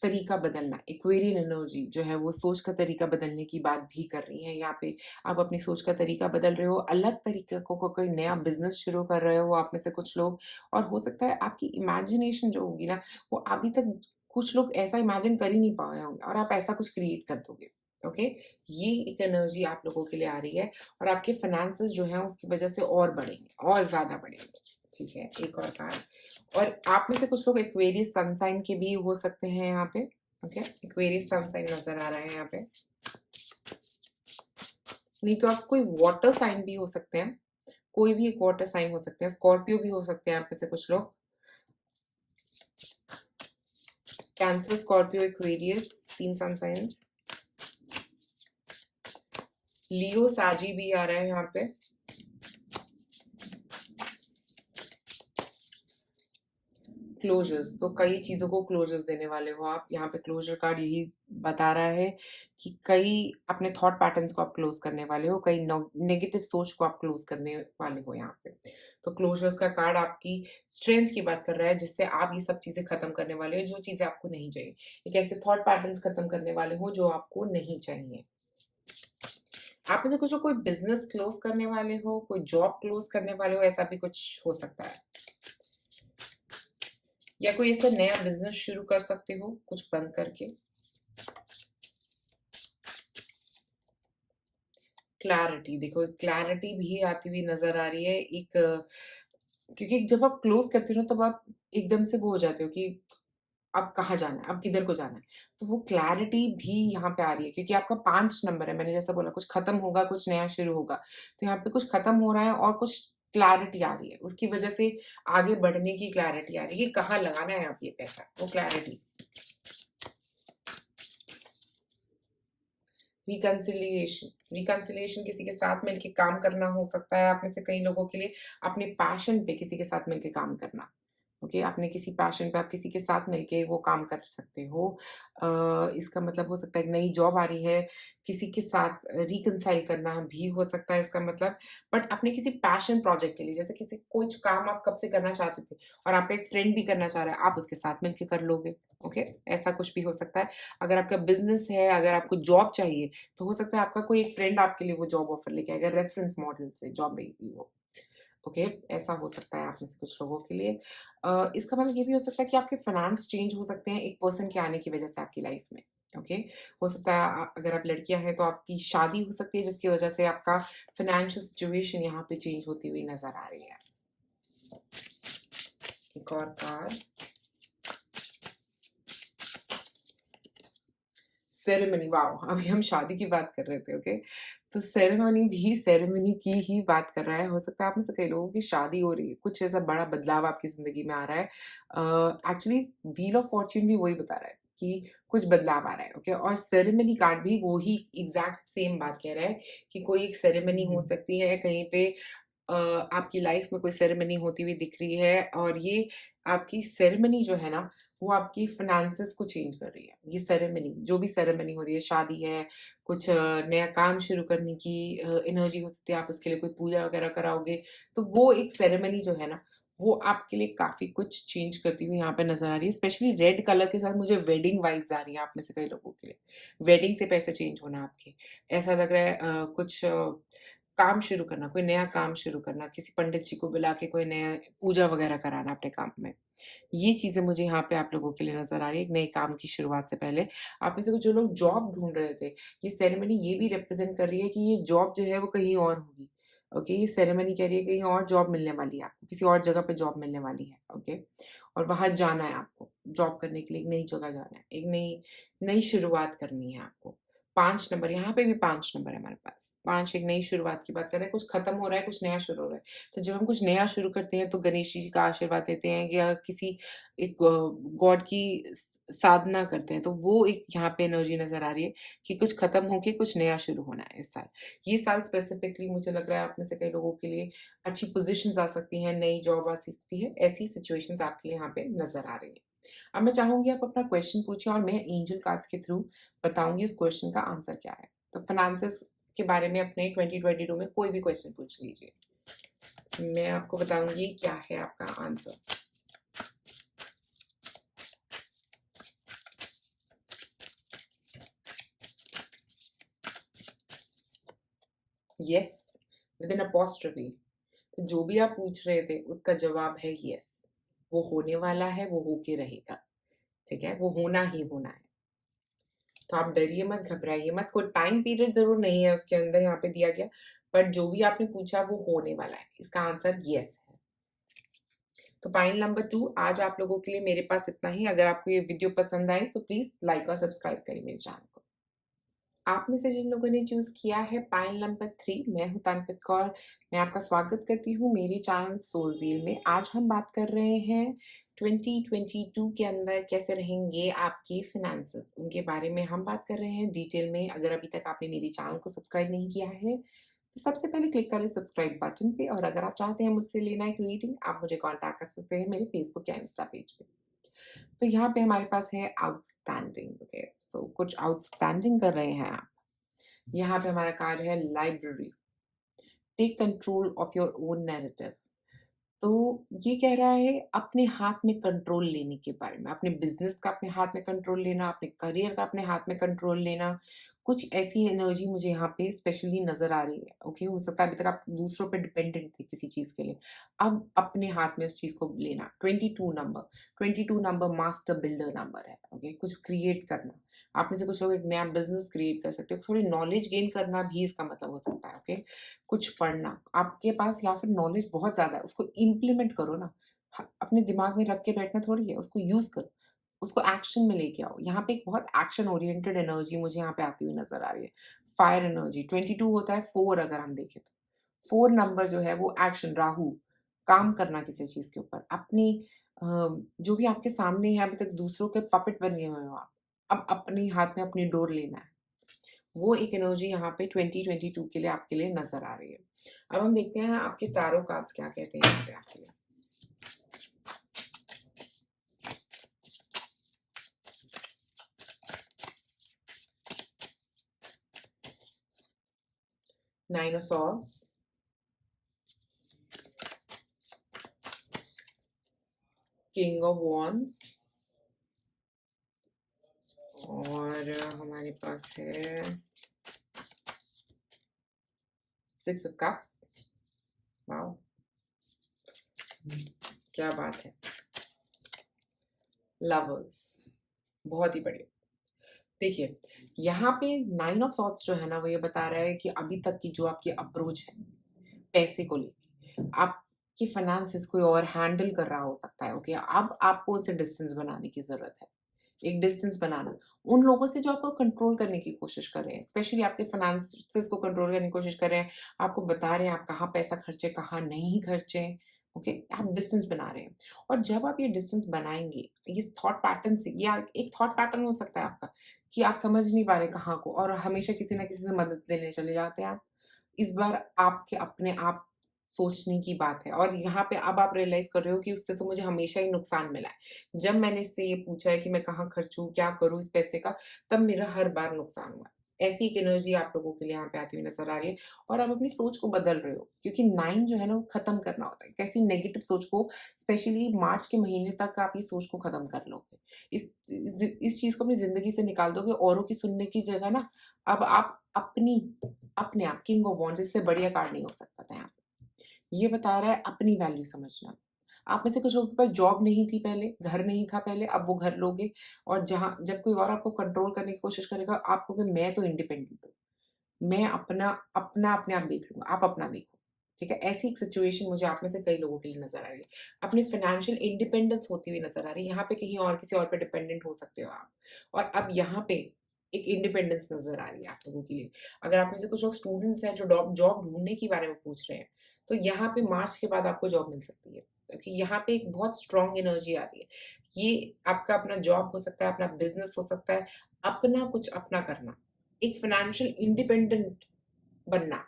Speaker 1: तरीका बदलना, एक्वेरियन एनर्जी जो है वो सोच का तरीका बदलने की बात भी कर रही है यहाँ पे। आप अपनी सोच का तरीका बदल रहे हो, अलग तरीके को कोई नया बिज़नेस शुरू कर रहे हो आप में से कुछ लोग, और हो सकता है आपकी इमेजिनेशन जो होगी ना, वो अभी तक कुछ लोग ऐसा इमेजिन कर ही नहीं पाए होंगे और आप ऐसा कुछ क्रिएट कर दोगे, ओके? ये एक एनर्जी आप लोगों के लिए आ रही है और आपके फाइनेंसेस जो हैं उसकी वजह से और बढ़ेंगे, और ज़्यादा बढ़ेंगे, ठीक है? एक और कार्ड, और आप में से कुछ लोग एक्वेरियस सन साइन के भी हो सकते हैं यहाँ पे, ओके? एक्वेरियस सन साइन नज़र आ रहा है यहाँ पे। नहीं तो आप कोई वाटर साइन भी हो सकते हैं, कोई भी एक वाटर साइन हो सकते हैं, स्कॉर्पियो भी हो सकते हैं आप में से कुछ लोग। कैंसर, स्कॉर्पियो, एक्वेरियस, 3 सन साइन्स। लियो, साजी भी आ रहा है यहाँ पे। क्लोजर्स, तो कई चीज़ों को क्लोजर्स देने वाले हो आप। यहाँ पे क्लोजर कार्ड यही बता रहा है कि कई अपने थॉट पैटर्न्स को आप क्लोज करने वाले हो, कई नेगेटिव सोच को आप क्लोज करने वाले हो यहाँ पे। तो क्लोजर्स का कार्ड आपकी स्ट्रेंथ की बात कर रहा है, जिससे आप ये सब चीज़ें खत्म करने वाले हो जो चीज़ें आपको नहीं चाहिए। एक ऐसे थॉट पैटर्न्स खत्म करने वाले हो जो आपको नहीं चाहिए। आप में से कुछ लोग कोई बिजनेस क्लोज करने वाले हो, कोई जॉब क्लोज करने वाले हो, ऐसा भी कुछ हो सकता है, या कोई ऐसा नया बिजनेस शुरू कर सकते हो कुछ बंद करके। क्लैरिटी, देखो क्लैरिटी भी आती हुई नजर आ रही है एक, क्योंकि जब आप क्लोज करते हो ना तब आप एकदम से वो हो जाते हो कि अब कहाँ जाना है, अब किधर को जाना है। तो वो क्लैरिटी भी यहाँ पे आ रही है क्योंकि आपका 5 नंबर है, मैंने जैसा बोला कुछ खत्म होगा, कुछ नया शुरू होगा। तो यहाँ पे कुछ खत्म हो रहा है और कुछ क्लैरिटी आ रही है। उसकी वजह से आगे बढ़ने की क्लैरिटी आ रही है कि कहाँ लगाना है अब ये पैसा, वो क्लैरिटी। रिकंसिलिएशन, रिकंसिलिएशन किसी के साथ मिलके काम करना हो सकता है आप में से कई लोगों के लिए, अपने पैशन पे किसी के साथ मिलके काम करना। ओके, आपने किसी पैशन पे आप किसी के साथ मिलके वो काम कर सकते हो। इसका मतलब हो सकता है एक नई जॉब आ रही है, किसी के साथ रिकंसाइल करना भी हो सकता है इसका मतलब। बट अपने किसी पैशन प्रोजेक्ट के लिए, जैसे किसी कुछ काम आप कब से करना चाहते थे और आपका एक फ्रेंड भी करना चाह रहा है, आप उसके साथ मिलके कर लोगे। ओके, ऐसा कुछ भी हो सकता है। अगर आपका बिजनेस है, अगर आपको जॉब चाहिए, तो हो सकता है आपका कोई एक फ्रेंड आपके लिए वो जॉब ऑफर लेके आएगा, रेफरेंस मॉडल से जॉब मिलेगी वो। ओके, ऐसा हो सकता है आप में से कुछ लोगों के लिए। इसका मतलब ये भी हो सकता है कि आपके फाइनेंस चेंज हो सकते हैं एक पर्सन के आने की वजह से आपकी लाइफ में। ओके, हो सकता है अगर आप लड़कियां हैं तो आपकी शादी हो सकती है जिसकी वजह से आपका फाइनेंशियल सिचुएशन यहाँ पे चेंज होती हुई नजर आ रही है। एक और कार्ड, सेरेमनी, वाओ! अभी हम शादी की बात कर रहे थे, ओके? तो सेरेमनी भी सेरेमनी की ही बात कर रहा है। हो सकता है आप में से कई लोगों की शादी हो रही है, कुछ ऐसा बड़ा बदलाव आपकी ज़िंदगी में आ रहा है। एक्चुअली व्हील ऑफ फॉर्च्यून भी वही बता रहा है कि कुछ बदलाव आ रहा है, ओके? और सेरेमनी कार्ड भी वो ही एग्ज़ैक्ट सेम बात कह रहा है कि कोई एक सेरेमनी हो सकती है कहीं पे, आपकी लाइफ में कोई सेरेमनी होती हुई दिख रही है और ये आपकी सेरेमनी जो है ना, वो आपकी फ़ाइनेंसेस को चेंज कर रही है। ये सेरेमनी, जो भी सेरेमनी हो रही है, शादी है, कुछ नया काम शुरू करने की एनर्जी हो सकती है, आप उसके लिए कोई पूजा वगैरह कराओगे, तो वो एक सेरेमनी जो है ना, वो आपके लिए काफ़ी कुछ चेंज करती हुई यहाँ पे नज़र आ रही है। स्पेशली रेड कलर के साथ मुझे वेडिंग वाइब्स आ रही हैं आप में से कई लोगों के लिए। वेडिंग से पैसे चेंज होना आपके। ऐसा लग रहा है कुछ काम शुरू करना, कोई नया काम शुरू करना, किसी पंडित जी को बुला के कोई नया पूजा वगैरह कराना अपने काम में। ये चीज़ें मुझे यहाँ पे आप लोगों के लिए नज़र आ रही है, एक नए काम की शुरुआत से पहले। आप में से कुछ जो लोग जॉब ढूँढ रहे थे, ये सेरेमनी ये भी रिप्रेज़ेंट कर रही है कि ये जॉब जो है वो कहीं और होगी। ओके, ये सेरेमनी कह रही है कहीं और जॉब मिलने वाली है आपको, किसी और जगह पे जॉब मिलने वाली है, ओके? और वहाँ जाना है आपको, जॉब करने के लिए एक नई जगह जाना है, एक नई नई शुरुआत करनी है आपको। 5 नंबर, यहाँ पे भी 5 नंबर है हमारे पास। 5 एक नई शुरुआत की बात कर रहे हैं, कुछ खत्म हो रहा है, कुछ नया शुरू हो रहा है। तो जब हम कुछ नया शुरू करते हैं तो गणेश जी का आशीर्वाद लेते हैं या किसी एक गॉड की साधना करते हैं, तो वो एक यहाँ पे एनर्जी नज़र आ रही है कि कुछ खत्म होके कुछ नया शुरू होना है इस साल। ये साल स्पेसिफिकली मुझे लग रहा है आप में से कई लोगों के लिए अच्छी पोज़ीशंस आ सकती हैं, नई जॉब आ सकती है, ऐसी सिचुएशंस आपके लिए यहाँ पे नज़र आ रही हैं। अब मैं चाहूँगी आप अपना क्वेश्चन पूछिए और मैं एंजल कार्ड्स के थ्रू बताऊँगी उस क्वेश्चन का आंसर क्या है। तो फाइनेंसेस के बारे में अपने 2022 में कोई भी क्वेश्चन पूछ लीजिए। मैं आपको बताऊँगी क्या है आपका answer. Yes with an apostrophe. तो जो भी आप पूछ रहे थे उसका जवाब है यस, वो होने वाला है, वो होके रहेगा। ठीक है, वो होना ही होना है। तो आप डरिए मत, घबराइए मत, कोई टाइम पीरियड जरूर नहीं है उसके अंदर यहाँ पे दिया गया, बट जो भी आपने पूछा वो होने वाला है, इसका आंसर यस है। तो पॉइंट नंबर 2 आज आप लोगों के लिए मेरे पास इतना ही। अगर आपको ये वीडियो पसंद आई तो प्लीज लाइक और सब्सक्राइब करें मेरे चैनल को। आप में से जिन लोगों ने चूज किया है पाइल नंबर 3, मैं हूं तनपित कौर। मैं आपका स्वागत करती हूं मेरे चैनल सोलजील में। आज हम बात कर रहे हैं 2022 के अंदर कैसे रहेंगे आपके फिनेंसेस, उनके बारे में हम बात कर रहे हैं डिटेल में। अगर अभी तक आपने मेरे चैनल को सब्सक्राइब नहीं किया है तो सबसे पहले क्लिक करें सब्सक्राइब बटन पे, और अगर आप चाहते हैं मुझसे लेना एक रीडिंग, आप मुझे कॉन्टैक्ट कर सकते हैं मेरे फेसबुक या इंस्टा पेज पे। तो यहाँ पे हमारे पास है आउटस्टैंडिंग। ओके, सो कुछ आउटस्टैंडिंग कर रहे हैं आप। यहाँ पे हमारा कार्य है library, take control of your own narrative. तो ये कह रहा है अपने हाथ में कंट्रोल लेने के बारे में, अपने बिजनेस का अपने हाथ में कंट्रोल लेना, अपने करियर का अपने हाथ में कंट्रोल लेना। कुछ ऐसी एनर्जी मुझे यहाँ पे स्पेशली नजर आ रही है। ओके, हो सकता है अभी तक आप दूसरों पे डिपेंडेंट थे किसी चीज के लिए, अब अपने हाथ में उस चीज को लेना। 22 नंबर मास्टर बिल्डर नंबर है। ओके, कुछ क्रिएट करना। आप में से कुछ लोग एक नया बिजनेस क्रिएट कर सकते हो, थोड़ी नॉलेज गेन करना भी इसका मतलब हो सकता है। ओके, कुछ पढ़ना आपके पास, या फिर नॉलेज बहुत ज़्यादा है, उसको इम्प्लीमेंट करो ना। अपने दिमाग में रख के बैठना थोड़ी है, उसको यूज़ करो, उसको एक्शन में लेके आओ। यहाँ पे एक बहुत एक्शन ओरिएंटेड एनर्जी मुझे यहाँ पे आती हुई नज़र आ रही है। फायर एनर्जी 22 होता है 4, अगर हम देखें तो 4 नंबर जो है वो एक्शन, राहु, काम करना किसी चीज़ के ऊपर। अपनी जो भी आपके सामने है अभी तक दूसरों के पपेट बने हुए हो आप, अब अपने हाथ में अपनी डोर लेना है। वो एक एनर्जी यहाँ पे 2022 के लिए आपके लिए नज़र आ रही है। अब हम देखते हैं आपके टैरो कार्ड्स क्या कहते हैं यहाँ पे आपके लिए। Nine of swords, king of wands, और हमारे पास है 6 ऑफ कप्स। वाओ, क्या बात है। लवर्स, बहुत ही बढ़िया। देखिए, यहाँ पे 9 ऑफ सॉर्ड्स जो है ना वो ये बता रहा है कि अभी तक की जो आपकी अप्रोच है पैसे को लेके, आपके फाइनेंसेस कोई और हैंडल कर रहा हो सकता है। ओके, अब आपको उनसे डिस्टेंस बनाने की ज़रूरत है। एक डिस्टेंस बनाना उन लोगों से जो आपको कंट्रोल करने की कोशिश कर रहे हैं, स्पेशली आपके फाइनेंसेस को कंट्रोल करने की कोशिश कर रहे हैं, आपको बता रहे हैं आप कहाँ पैसा खर्चे, कहाँ नहीं खर्चे। ओके, आप डिस्टेंस बना रहे हैं। और जब आप ये डिस्टेंस बनाएँगे, ये थॉट पैटर्न से, या एक थॉट पैटर्न हो सकता है आपका कि आप समझ नहीं पा रहे कहाँ को, और हमेशा किसी न किसी से मदद लेने चले जाते हैं आप। इस बार आपके अपने आप सोचने की बात है, और यहाँ पे अब आप रियलाइज़ कर रहे हो कि उससे तो मुझे हमेशा ही नुकसान मिला है। जब मैंने इससे ये पूछा है कि मैं कहाँ खर्चूँ, क्या करूँ इस पैसे का, तब मेरा हर बार नुकसान हुआ है। ऐसी एक एनर्जी आप लोगों के लिए यहाँ पे आती हुई नज़र आ रही है, और आप अपनी सोच को बदल रहे हो, क्योंकि 9 जो है ना वो खत्म करना होता है। कैसी नेगेटिव सोच को, स्पेशली मार्च के महीने तक आप ये सोच को खत्म कर लोगे। इस चीज़ को अपनी ज़िंदगी से निकाल दोगे, औरों की सुनने की जगह ना अब आप अपने आप, किंग ऑफ वॉन्ड्स, इससे बढ़िया कार्ड नहीं हो सकता था यहाँ पे। ये बता रहा है अपनी वैल्यू समझना। आप में से कुछ लोगों के पास जॉब नहीं थी पहले, घर नहीं था पहले, अब वो घर लोगे, और जहाँ जब कोई और आपको कंट्रोल करने की कोशिश करेगा, आप कहोगे मैं तो इंडिपेंडेंट हूँ। मैं अपना अपना अपने आप देख लूँगा, आप अपना देखो। ठीक है? ऐसी एक सिचुएशन मुझे आप में से कई लोगों के लिए नज़र आ रही है। अपनी फाइनेंशियल इंडिपेंडेंस होती हुई नज़र आ रही है। यहाँ पे कहीं और किसी और पे डिपेंडेंट हो सकते हो आप। और अब यहाँ पे एक इंडिपेंडेंस नज़र आ रही है आप लोगों के लिए। अगर आप में से कुछ लोग स्टूडेंट्स हैं जो जॉब ढूँढने के बारे में पूछ रहे हैं, तो यहाँ पे मार्च के बाद आपको जॉब मिल सकती है। क्योंकि यहाँ पे एक बहुत स्ट्रॉन्ग एनर्जी आ रही है। ये आपका अपना जॉब हो सकता है, अपना बिज़नेस हो सकता है, अपना कुछ अपना करना। एक फाइनेंशियल इंडिपेंडेंट बनना,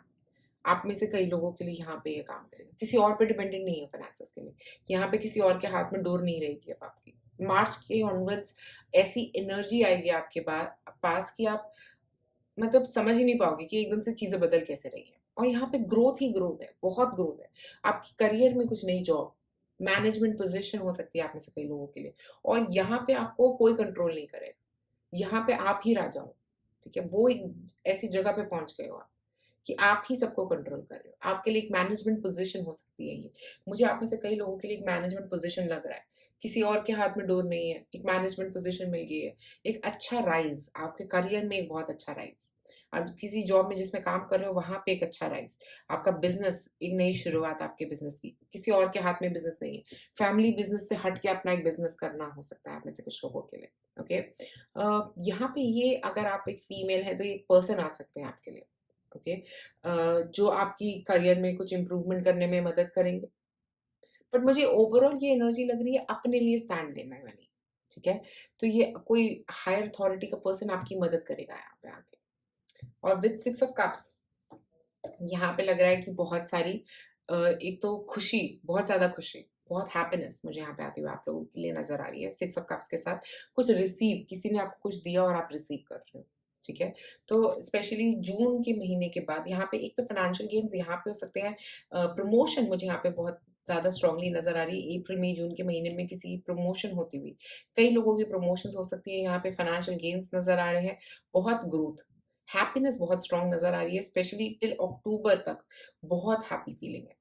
Speaker 1: आप में से कई लोगों के लिए यहाँ पे ये काम करेगा। किसी और पे डिपेंडेंट नहीं है फाइनेंसेस के लिए। यहाँ पे किसी और के हाथ में डोर नहीं रहेगी अब आपकी। मार्च के ऑनवर्ड्स ऐसी एनर्जी आएगी आपके पास कि आप मतलब समझ ही नहीं पाओगे कि एकदम से चीज़ें बदल कैसे रही हैं। और यहाँ पे ग्रोथ ही ग्रोथ है, बहुत ग्रोथ है। आपके करियर में कुछ नई जॉब, मैनेजमेंट पोज़ीशन हो सकती है आप में से कई लोगों के लिए, और यहाँ पे आपको कोई कंट्रोल नहीं करेगा। यहाँ पे आप ही राजा हो। ठीक है? वो एक ऐसी जगह पे पहुँच गए हो आप। कि आप ही सबको कंट्रोल कर रहे हो। आपके लिए एक मैनेजमेंट पोज़ीशन हो सकती है ये। मुझे आप में से कई लोगों के लिए एक मैनेजमेंट पोज़ीशन लग रहा है। किसी और के हाथ में डोर नहीं है, एक मैनेजमेंट पोज़ीशन मिल गई है। एक अच्छा राइज़, आपके करियर में एक बहुत अच्छा राइज़। आप किसी जॉब में जिसमें काम कर रहे हो, वहाँ पे एक अच्छा राइज़। आपका बिज़नेस, एक नई शुरुआत आपके बिज़नेस की, किसी और के हाथ में बिज़नेस नहीं है। फैमिली बिज़नेस से हट के अपना एक बिज़नेस करना हो सकता है आप में से कुछ लोगों के लिए, ओके? यहाँ पे ये अगर आप एक फीमेल हैं, तो ये एक पर्सन आ सकते हैं आपके लिए, ओके? जो आपकी करियर में कुछ इम्प्रूवमेंट करने में मदद करेंगे। बट मुझे ओवरऑल ये एनर्जी लग रही है अपने लिए स्टैंड लेने वाली, ठीक है? तो ये कोई हायर अथॉरिटी का पर्सन आपकी मदद करेगा यहाँ पे आके। और विद 6 ऑफ कप्स यहाँ पे लग रहा है कि बहुत सारी एक तो खुशी, बहुत ज़्यादा खुशी, बहुत हैप्पीनेस मुझे यहाँ पे आती हुई आप लोगों के लिए नज़र आ रही है। 6 ऑफ कप्स के साथ कुछ रिसीव, किसी ने आपको कुछ दिया और आप रिसीव कर रहे हो, ठीक है? तो स्पेशली जून के महीने के बाद यहाँ पे एक तो फाइनेंशियल गेन्स यहाँ पे हो सकते हैं। प्रमोशन मुझे यहाँ पे बहुत ज़्यादा स्ट्रांगली नज़र आ रही है। अप्रैल, मई, जून के महीने में किसी की प्रमोशन होती हुई। कई लोगों की प्रमोशंस हो सकती है, यहाँ पे फाइनेंशियल गेन्स नज़र आ रहे हैं, बहुत ग्रोथ, हैप्पीनेस बहुत स्ट्रॉन्ग नज़र आ रही है, स्पेशली टिल अक्टूबर तक बहुत हैप्पी फीलिंग है।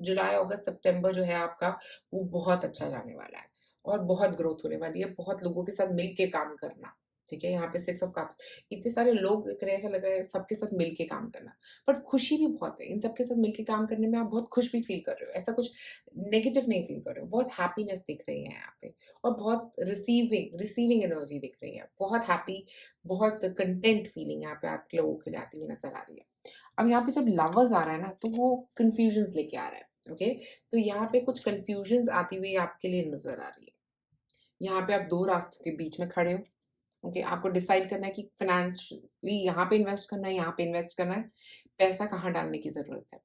Speaker 1: जुलाई, अगस्त, सितंबर जो है आपका, वो बहुत अच्छा जाने वाला है और बहुत ग्रोथ होने वाली है, बहुत लोगों के साथ मिल के काम करना, ठीक है? यहाँ पे 6 ऑफ कप्स, इतने सारे लोग दिख रहे हैं, ऐसा लग रहा है सबके साथ मिल के काम करना। बट खुशी भी बहुत है, इन सबके साथ मिल के काम करने में आप बहुत खुश भी फ़ील कर रहे हो, ऐसा कुछ नेगेटिव नहीं फ़ील कर रहे हो, बहुत हैप्पीनेस दिख रही है यहाँ पे और बहुत रिसीविंग रिसीविंग एनर्जी दिख रही है, बहुत हैप्पी, बहुत कंटेंट फीलिंग यहाँ पे आप लोगों के लिए आती हुई नज़र आ रही है। अब यहाँ पे जब लवर्स आ रहा है ना, तो वो कन्फ्यूजन्स लेके आ रहा है, ओके? तो यहाँ पे कुछ कन्फ्यूजन्स आती हुई आपके लिए नज़र आ रही है। यहाँ पे आप 2 रास्तों के बीच में खड़े हो, ओके? आपको डिसाइड करना है कि फाइनेंशियली यहाँ पे इन्वेस्ट करना है, यहाँ पे इन्वेस्ट करना है, पैसा कहाँ डालने की ज़रूरत है।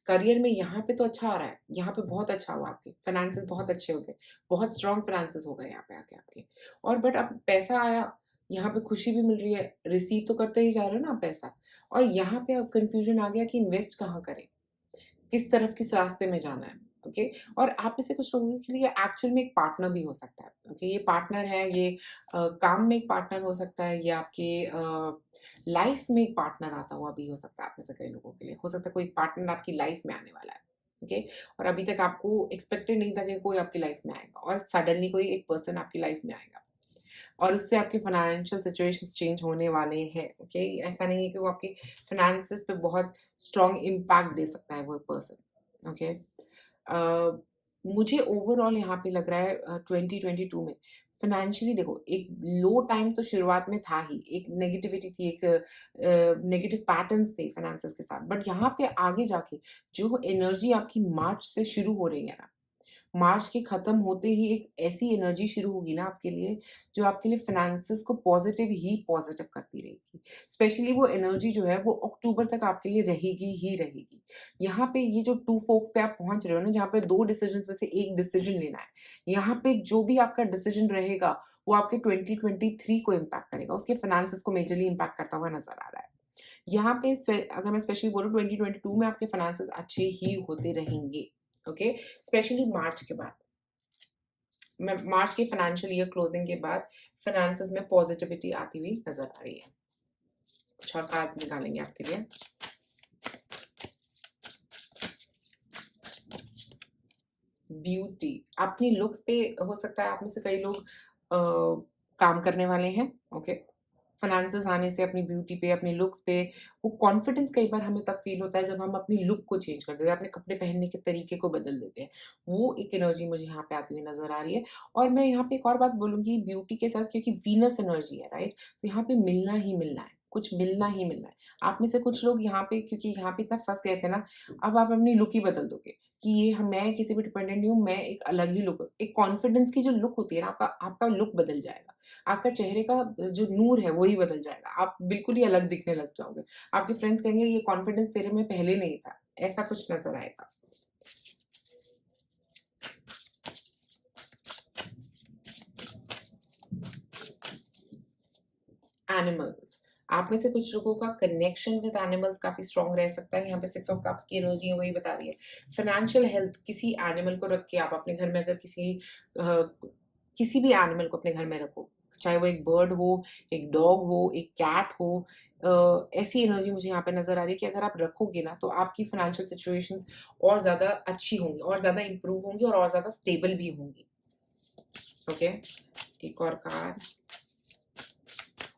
Speaker 1: करियर में यहाँ पे तो अच्छा आ रहा है, यहाँ पे बहुत अच्छा हुआ आपके, फाइनेंसेस बहुत अच्छे हो गए, बहुत स्ट्रॉन्ग फाइनेंसेस हो गए यहाँ पे आके आपके। और बट अब पैसा आया, यहाँ पे खुशी भी मिल रही है, रिसीव तो करते ही जा रहे हो ना आप पैसा और यहाँ पे अब कन्फ्यूजन आ गया कि इन्वेस्ट कहाँ करें, किस तरफ किस रास्ते में जाना है, ओके? और आप में से कुछ लोगों के लिए एक्चुअल में एक पार्टनर भी हो सकता है, ओके? ये पार्टनर है, ये काम में एक पार्टनर हो सकता है, ये आपके लाइफ में एक पार्टनर आता हुआ भी हो सकता है आप में से कई लोगों के लिए। हो सकता है कोई पार्टनर आपकी लाइफ में आने वाला है, ओके? और अभी तक आपको एक्सपेक्टेड नहीं था कि कोई आपकी लाइफ में आएगा और सडनली कोई एक पर्सन आपकी लाइफ में आएगा। और उससे आपके फाइनेंशियल सिचुएशंस चेंज होने वाले हैं, ओके? ऐसा नहीं है कि वो आपके फाइनेंसेस पे बहुत स्ट्रॉन्ग इम्पैक्ट दे सकता है वो पर्सन, ओके? अ, मुझे ओवरऑल यहाँ पे लग रहा है 2022 में फाइनेंशियली देखो एक लो टाइम तो शुरुआत में था ही, एक नेगेटिविटी थी, एक नेगेटिव पैटर्न्स थे फाइनेंसेस के साथ। बट यहाँ पे आगे जाके जो एनर्जी आपकी मार्च से शुरू हो रही है ना, मार्च के खत्म होते ही एक ऐसी एनर्जी शुरू होगी ना आपके लिए, जो आपके लिए फाइनेंसेस को पॉजिटिव ही पॉजिटिव करती रहेगी। स्पेशली वो एनर्जी जो है वो अक्टूबर तक आपके लिए रहेगी ही रहेगी। यहाँ पे ये जो 2 फोक पे आप पहुँच रहे हो ना, जहाँ पे 2 डिसीजंस में से 1 डिसीजन लेना है। यहाँ पे जो भी आपका डिसीजन रहेगा, वो आपके 2023 को इम्पैक्ट करेगा, उसके फाइनेंसेस को मेजरली इम्पैक्ट करता हुआ नज़र आ रहा है। यहाँ पे अगर मैं स्पेशली बोलूँ 2022 में आपके फाइनेंसेस अच्छे ही होते रहेंगे, ओके? स्पेशली मार्च के बाद। मार्च के फाइनेंशियल ईयर क्लोजिंग के बाद फाइनेंसेस में पॉजिटिविटी आती हुई नज़र आ रही है। कुछ और कार्ड्स निकालेंगे आपके लिए। ब्यूटी, अपनी लुक्स पे हो सकता है आप में से कई लोग काम करने वाले हैं, ओके? फाइनेंसेस आने से अपनी ब्यूटी पे, अपनी लुक्स पे वो कॉन्फिडेंस कई बार हमें तब फ़ील होता है जब हम अपनी लुक को चेंज कर देते हैं, अपने कपड़े पहनने के तरीके को बदल देते हैं। वो एक एनर्जी मुझे यहाँ पे आती हुई नज़र आ रही है और मैं यहाँ पे एक और बात बोलूँगी ब्यूटी के साथ क्योंकि वीनस एनर्जी है, राइट? तो यहाँ पे मिलना ही मिलना है, कुछ मिलना ही मिलना है। आप में से कुछ लोग यहाँ पे क्योंकि यहाँ पे इतना फँस गए थे ना, अब आप अपनी लुक ही बदल दोगे कि ये मैं किसी पे डिपेंडेंट नहीं हूँ, मैं एक अलग ही लुक एक कॉन्फिडेंस की जो लुक होती है ना, आपका आपका लुक बदल जाएगा। आपका चेहरे का जो नूर है, वो ही बदल जाएगा। आप बिल्कुल ही अलग दिखने लग जाओगे। आपके फ्रेंड्स कहेंगे, "ये कॉन्फिडेंस तेरे में पहले नहीं था।" ऐसा कुछ नज़र आएगा। एनिमल्स, आप में से कुछ लोगों का कनेक्शन विद एनिमल्स काफ़ी स्ट्रॉन्ग रह सकता है। यहाँ पे 6 ऑफ कप्स की एनर्जी है, वही बता रही है। फाइनेंशियल हेल्थ, किसी एनिमल को रख के आप अपने घर में अगर किसी भी एनिमल को अपने घर में रखो, चाहे वो एक बर्ड हो, एक डॉग हो, एक कैट हो। ऐसी एनर्जी मुझे यहाँ पे नज़र आ रही है कि अगर आप रखोगे ना तो आपकी फाइनेंशियल सिचुएशंस और ज़्यादा अच्छी होंगी, और ज़्यादा इम्प्रूव होंगी, और ज़्यादा स्टेबल भी होंगी। ओके, एक और कार्ड।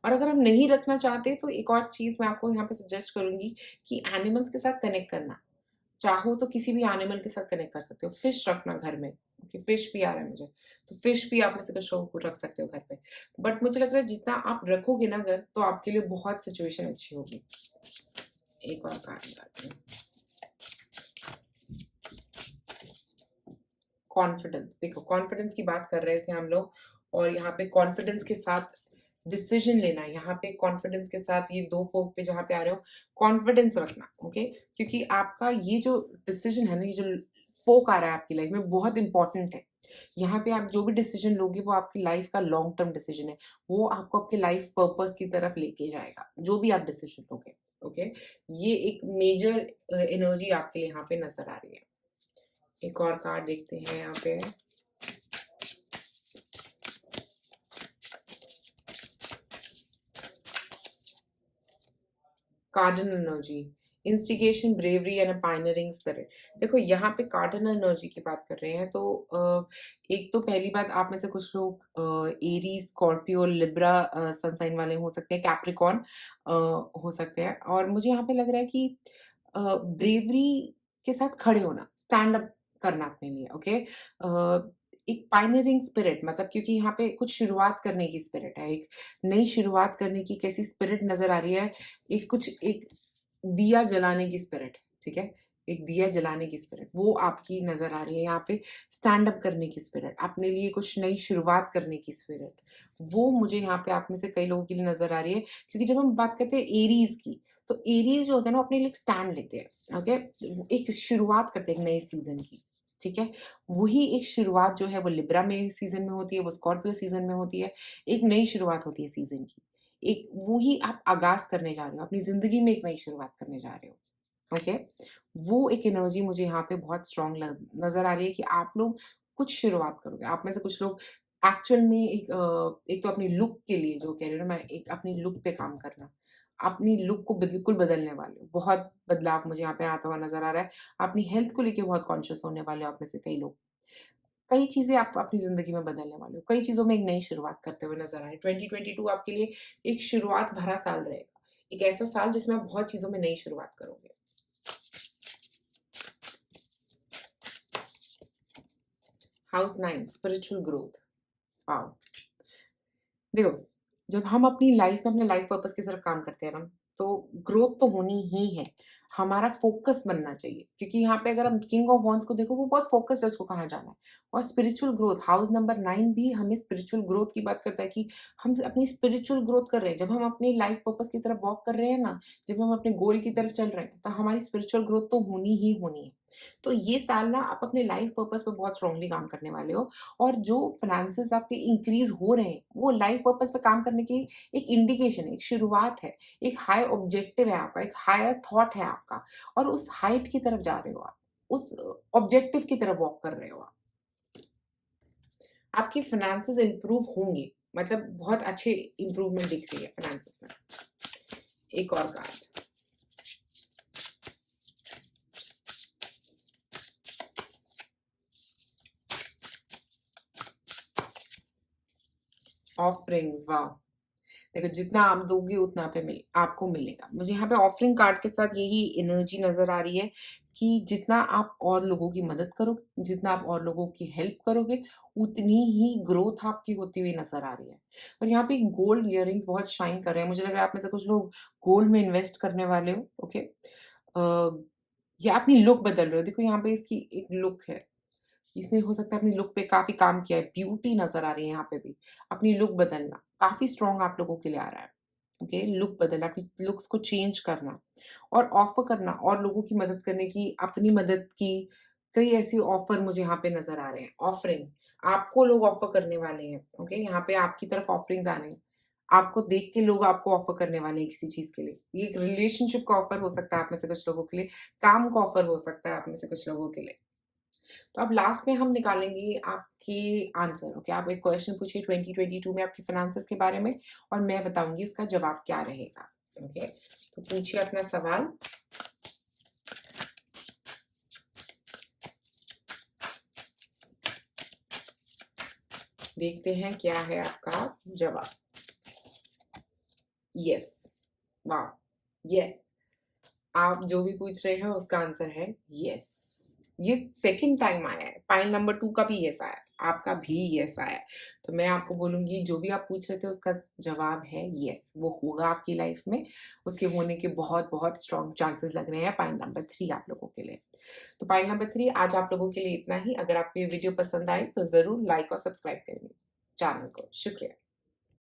Speaker 1: और अगर आप नहीं रखना चाहते तो एक और चीज़ मैं आपको यहाँ पे सजेस्ट करूँगी कि एनिमल्स के साथ कनेक्ट करना। चाहो तो किसी भी एनिमल के साथ कनेक्ट कर सकते हो। फिश रखना घर में, ओके, फिश भी आ रहा है मुझे, तो फिश भी आप में से कुछ लोग को रख सकते हो घर पे। बट मुझे लग रहा है जितना आप रखोगे ना घर, तो आपके लिए बहुत सिचुएशन अच्छी होगी। एक और कार्ड निकालते हैं। कॉन्फिडेंस, देखो कॉन्फिडेंस की बात कर रहे थे हम लोग, और यहाँ पे कॉन्फिडेंस के साथ डिसीजन लेना है। यहाँ पे कॉन्फिडेंस के साथ ये 2 फोक पे जहाँ पे आ रहे हो, कॉन्फिडेंस रखना, ओके? क्योंकि आपका ये जो डिसीजन है ना, ये जो फोक आ रहा है आपकी लाइफ में, बहुत इंपॉर्टेंट है। यहाँ पे आप जो भी डिसीजन लोगे वो आपकी लाइफ का लॉन्ग टर्म डिसीजन है। वो आपको आपके लाइफ पर्पस की तरफ लेके जाएगा, जो भी आप डिसीजन लोगे, ओके? ये एक मेजर एनर्जी आपके लिए यहाँ पे नज़र आ रही है। एक और कार्ड देखते हैं यहाँ पे। Cardinal energy, instigation, bravery and a pioneering spirit. देखो यहाँ पे कार्डिनल एनर्जी की बात कर रहे हैं तो एक तो पहली बात, आप में से कुछ लोग Aries, Scorpio, Libra sun sign वाले हो सकते हैं, कैप्रिकॉर्न हो सकते हैं। और मुझे यहाँ पे लग रहा है कि ब्रेवरी के साथ खड़े होना, स्टैंड अप करना अपने लिए, ओके? एक पायनियरिंग स्पिरिट, मतलब क्योंकि यहाँ पे कुछ शुरुआत करने की स्पिरिट है, एक नई शुरुआत करने की कैसी स्पिरिट नज़र आ रही है। एक दिया जलाने की स्पिरिट, ठीक है? एक दिया जलाने की स्पिरिट, वो आपकी नज़र आ रही है यहाँ पे। स्टैंड अप करने की स्पिरिट, अपने लिए कुछ नई शुरुआत करने की स्पिरिट, वो मुझे यहाँ पे आप में से कई लोगों के लिए नज़र आ रही है। क्योंकि जब हम बात करते हैं एरीज़ की, तो एरीज़ जो होते हैं ना, अपने लिए एक स्टैंड लेते हैं, ओके? एक शुरुआत करते हैं एक नए सीज़न की, ठीक है? वही एक शुरुआत जो है वो लिब्रा में सीज़न में होती है, वो स्कॉर्पियो सीज़न में होती है। एक नई शुरुआत होती है सीज़न की। एक वही आप आगाज़ करने जा रहे हो, अपनी ज़िंदगी में एक नई शुरुआत करने जा रहे हो, ओके? वो एक एनर्जी मुझे यहाँ पे बहुत स्ट्रॉन्ग लग नज़र आ रही है कि आप लोग कुछ शुरुआत करोगे। आप में से कुछ लोग एक्चुअल में एक तो अपनी लुक के लिए, जो कह रही हूँ ना मैं, एक अपनी लुक पे काम करना। अपनी लुक को बिल्कुल बदलने वाले हो। बहुत बदलाव मुझे यहाँ पे आता हुआ नज़र आ रहा है। अपनी हेल्थ को लेके बहुत कॉन्शियस होने वाले हो आप में से कई लोग। कई चीज़ें आप अपनी ज़िंदगी में बदलने वाले हो। कई चीज़ों में एक नई शुरुआत करते हुए नज़र आए। 2022 आपके लिए एक शुरुआत भरा साल रहेगा। एक ऐसा साल जिसमें आप बहुत चीज़ों में नई शुरुआत करोगे। House 9, spiritual growth. वाओ! देखो, जब हम अपनी लाइफ में अपने लाइफ पर्पस की तरफ काम करते हैं ना, तो ग्रोथ तो होनी ही है। हमारा फ़ोकस बनना चाहिए, क्योंकि यहाँ पे अगर हम किंग ऑफ वांड्स को देखो, वो बहुत फ़ोकस्ड है उसको कहाँ जाना है। और स्पिरिचुअल ग्रोथ, हाउस नंबर 9 भी हमें स्पिरिचुअल ग्रोथ की बात करता है कि हम अपनी स्पिरिचुअल ग्रोथ कर रहे हैं। जब हम अपनी लाइफ पर्पस की तरफ वॉक कर रहे हैं ना, जब हम अपने गोल की तरफ चल रहे हैं, तो हमारी स्पिरिचुअल ग्रोथ तो होनी ही होनी है। तो ये साल ना आप अपने लाइफ पर्पस पे बहुत स्ट्रांगली काम करने वाले हो। और जो फ़ाइनेंसेस आपके इंक्रीज़ हो रहे हैं, वो लाइफ़ पर्पस पे काम करने की एक इंडिकेशन है, एक शुरुआत है, एक हाई ऑब्जेक्टिव है आपका, एक हायर थॉट है आपका, और उस हाइट की तरफ जा रहे हो आप, उस ऑब्जेक्टिव की तरफ वॉक कर रहे हो आप। आपकी फ़ाइनेंसेस इम्प्रूव होंगे, मतलब बहुत अच्छे इम्प्रूवमेंट दिख रही है फ़ाइनेंसेस में। एक और कार्ड, ऑफरिंग्स, वाह! देखो जितना आप दोगे उतना पे आपको मिलेगा। मुझे यहाँ पे ऑफरिंग कार्ड के साथ यही एनर्जी नज़र आ रही है कि जितना आप और लोगों की मदद करोगे, जितना आप और लोगों की हेल्प करोगे, उतनी ही ग्रोथ आपकी होती हुई नज़र आ रही है। और यहाँ पे गोल्ड इयररिंग्स बहुत शाइन कर रहे हैं। मुझे लग रहा है आप में से कुछ लोग गोल्ड में इन्वेस्ट करने वाले हो, ओके? या अपनी लुक बदल रहे हो। देखो यहाँ पे इसकी एक लुक है। इसने हो सकता है अपनी लुक पे काफ़ी काम किया है, ब्यूटी नज़र आ रही है यहाँ पे भी। अपनी लुक बदलना, काफ़ी स्ट्रॉन्ग आप लोगों के लिए आ रहा है, ओके? लुक बदलना, अपनी लुक्स को चेंज करना और ऑफ़र करना, और लोगों की मदद करने की, अपनी मदद की, कई ऐसी ऑफ़र मुझे यहाँ पे नज़र आ रहे हैं। ऑफ़रिंग, आपको लोग ऑफ़र करने वाले हैं, ओके? यहाँ पे आपकी तरफ ऑफ़रिंग्स आ रहे हैं। आपको देख के लोग आपको ऑफ़र करने वाले हैं किसी चीज़ के लिए। ये एक रिलेशनशिप का ऑफ़र हो सकता है आप में से कुछ लोगों के लिए, काम का ऑफ़र हो सकता है आप में से कुछ लोगों के लिए। तो अब लास्ट में हम निकालेंगे आपके आंसर। ओके, आप एक क्वेश्चन पूछिए 2022 में आपके फाइनेंसेस के बारे में और मैं बताऊंगी उसका जवाब क्या रहेगा। ओके, तो पूछिए अपना सवाल। देखते हैं क्या है आपका जवाब। यस, वाह, यस, आप जो भी पूछ रहे हैं उसका आंसर है यस। ये सेकंड टाइम आया है, पाइल नंबर 2 का भी यस आया, आपका भी यस आया है। तो मैं आपको बोलूँगी जो भी आप पूछ रहे थे उसका जवाब है यस, वो होगा आपकी लाइफ में। उसके होने के बहुत-बहुत स्ट्रॉन्ग चांसेस लग रहे हैं पाइल नंबर 3 आप लोगों के लिए। तो पाइल नंबर 3 आज आप लोगों के लिए इतना ही। अगर आपको ये वीडियो पसंद आई तो ज़रूर लाइक और सब्सक्राइब करेंगे चैनल को। शुक्रिया।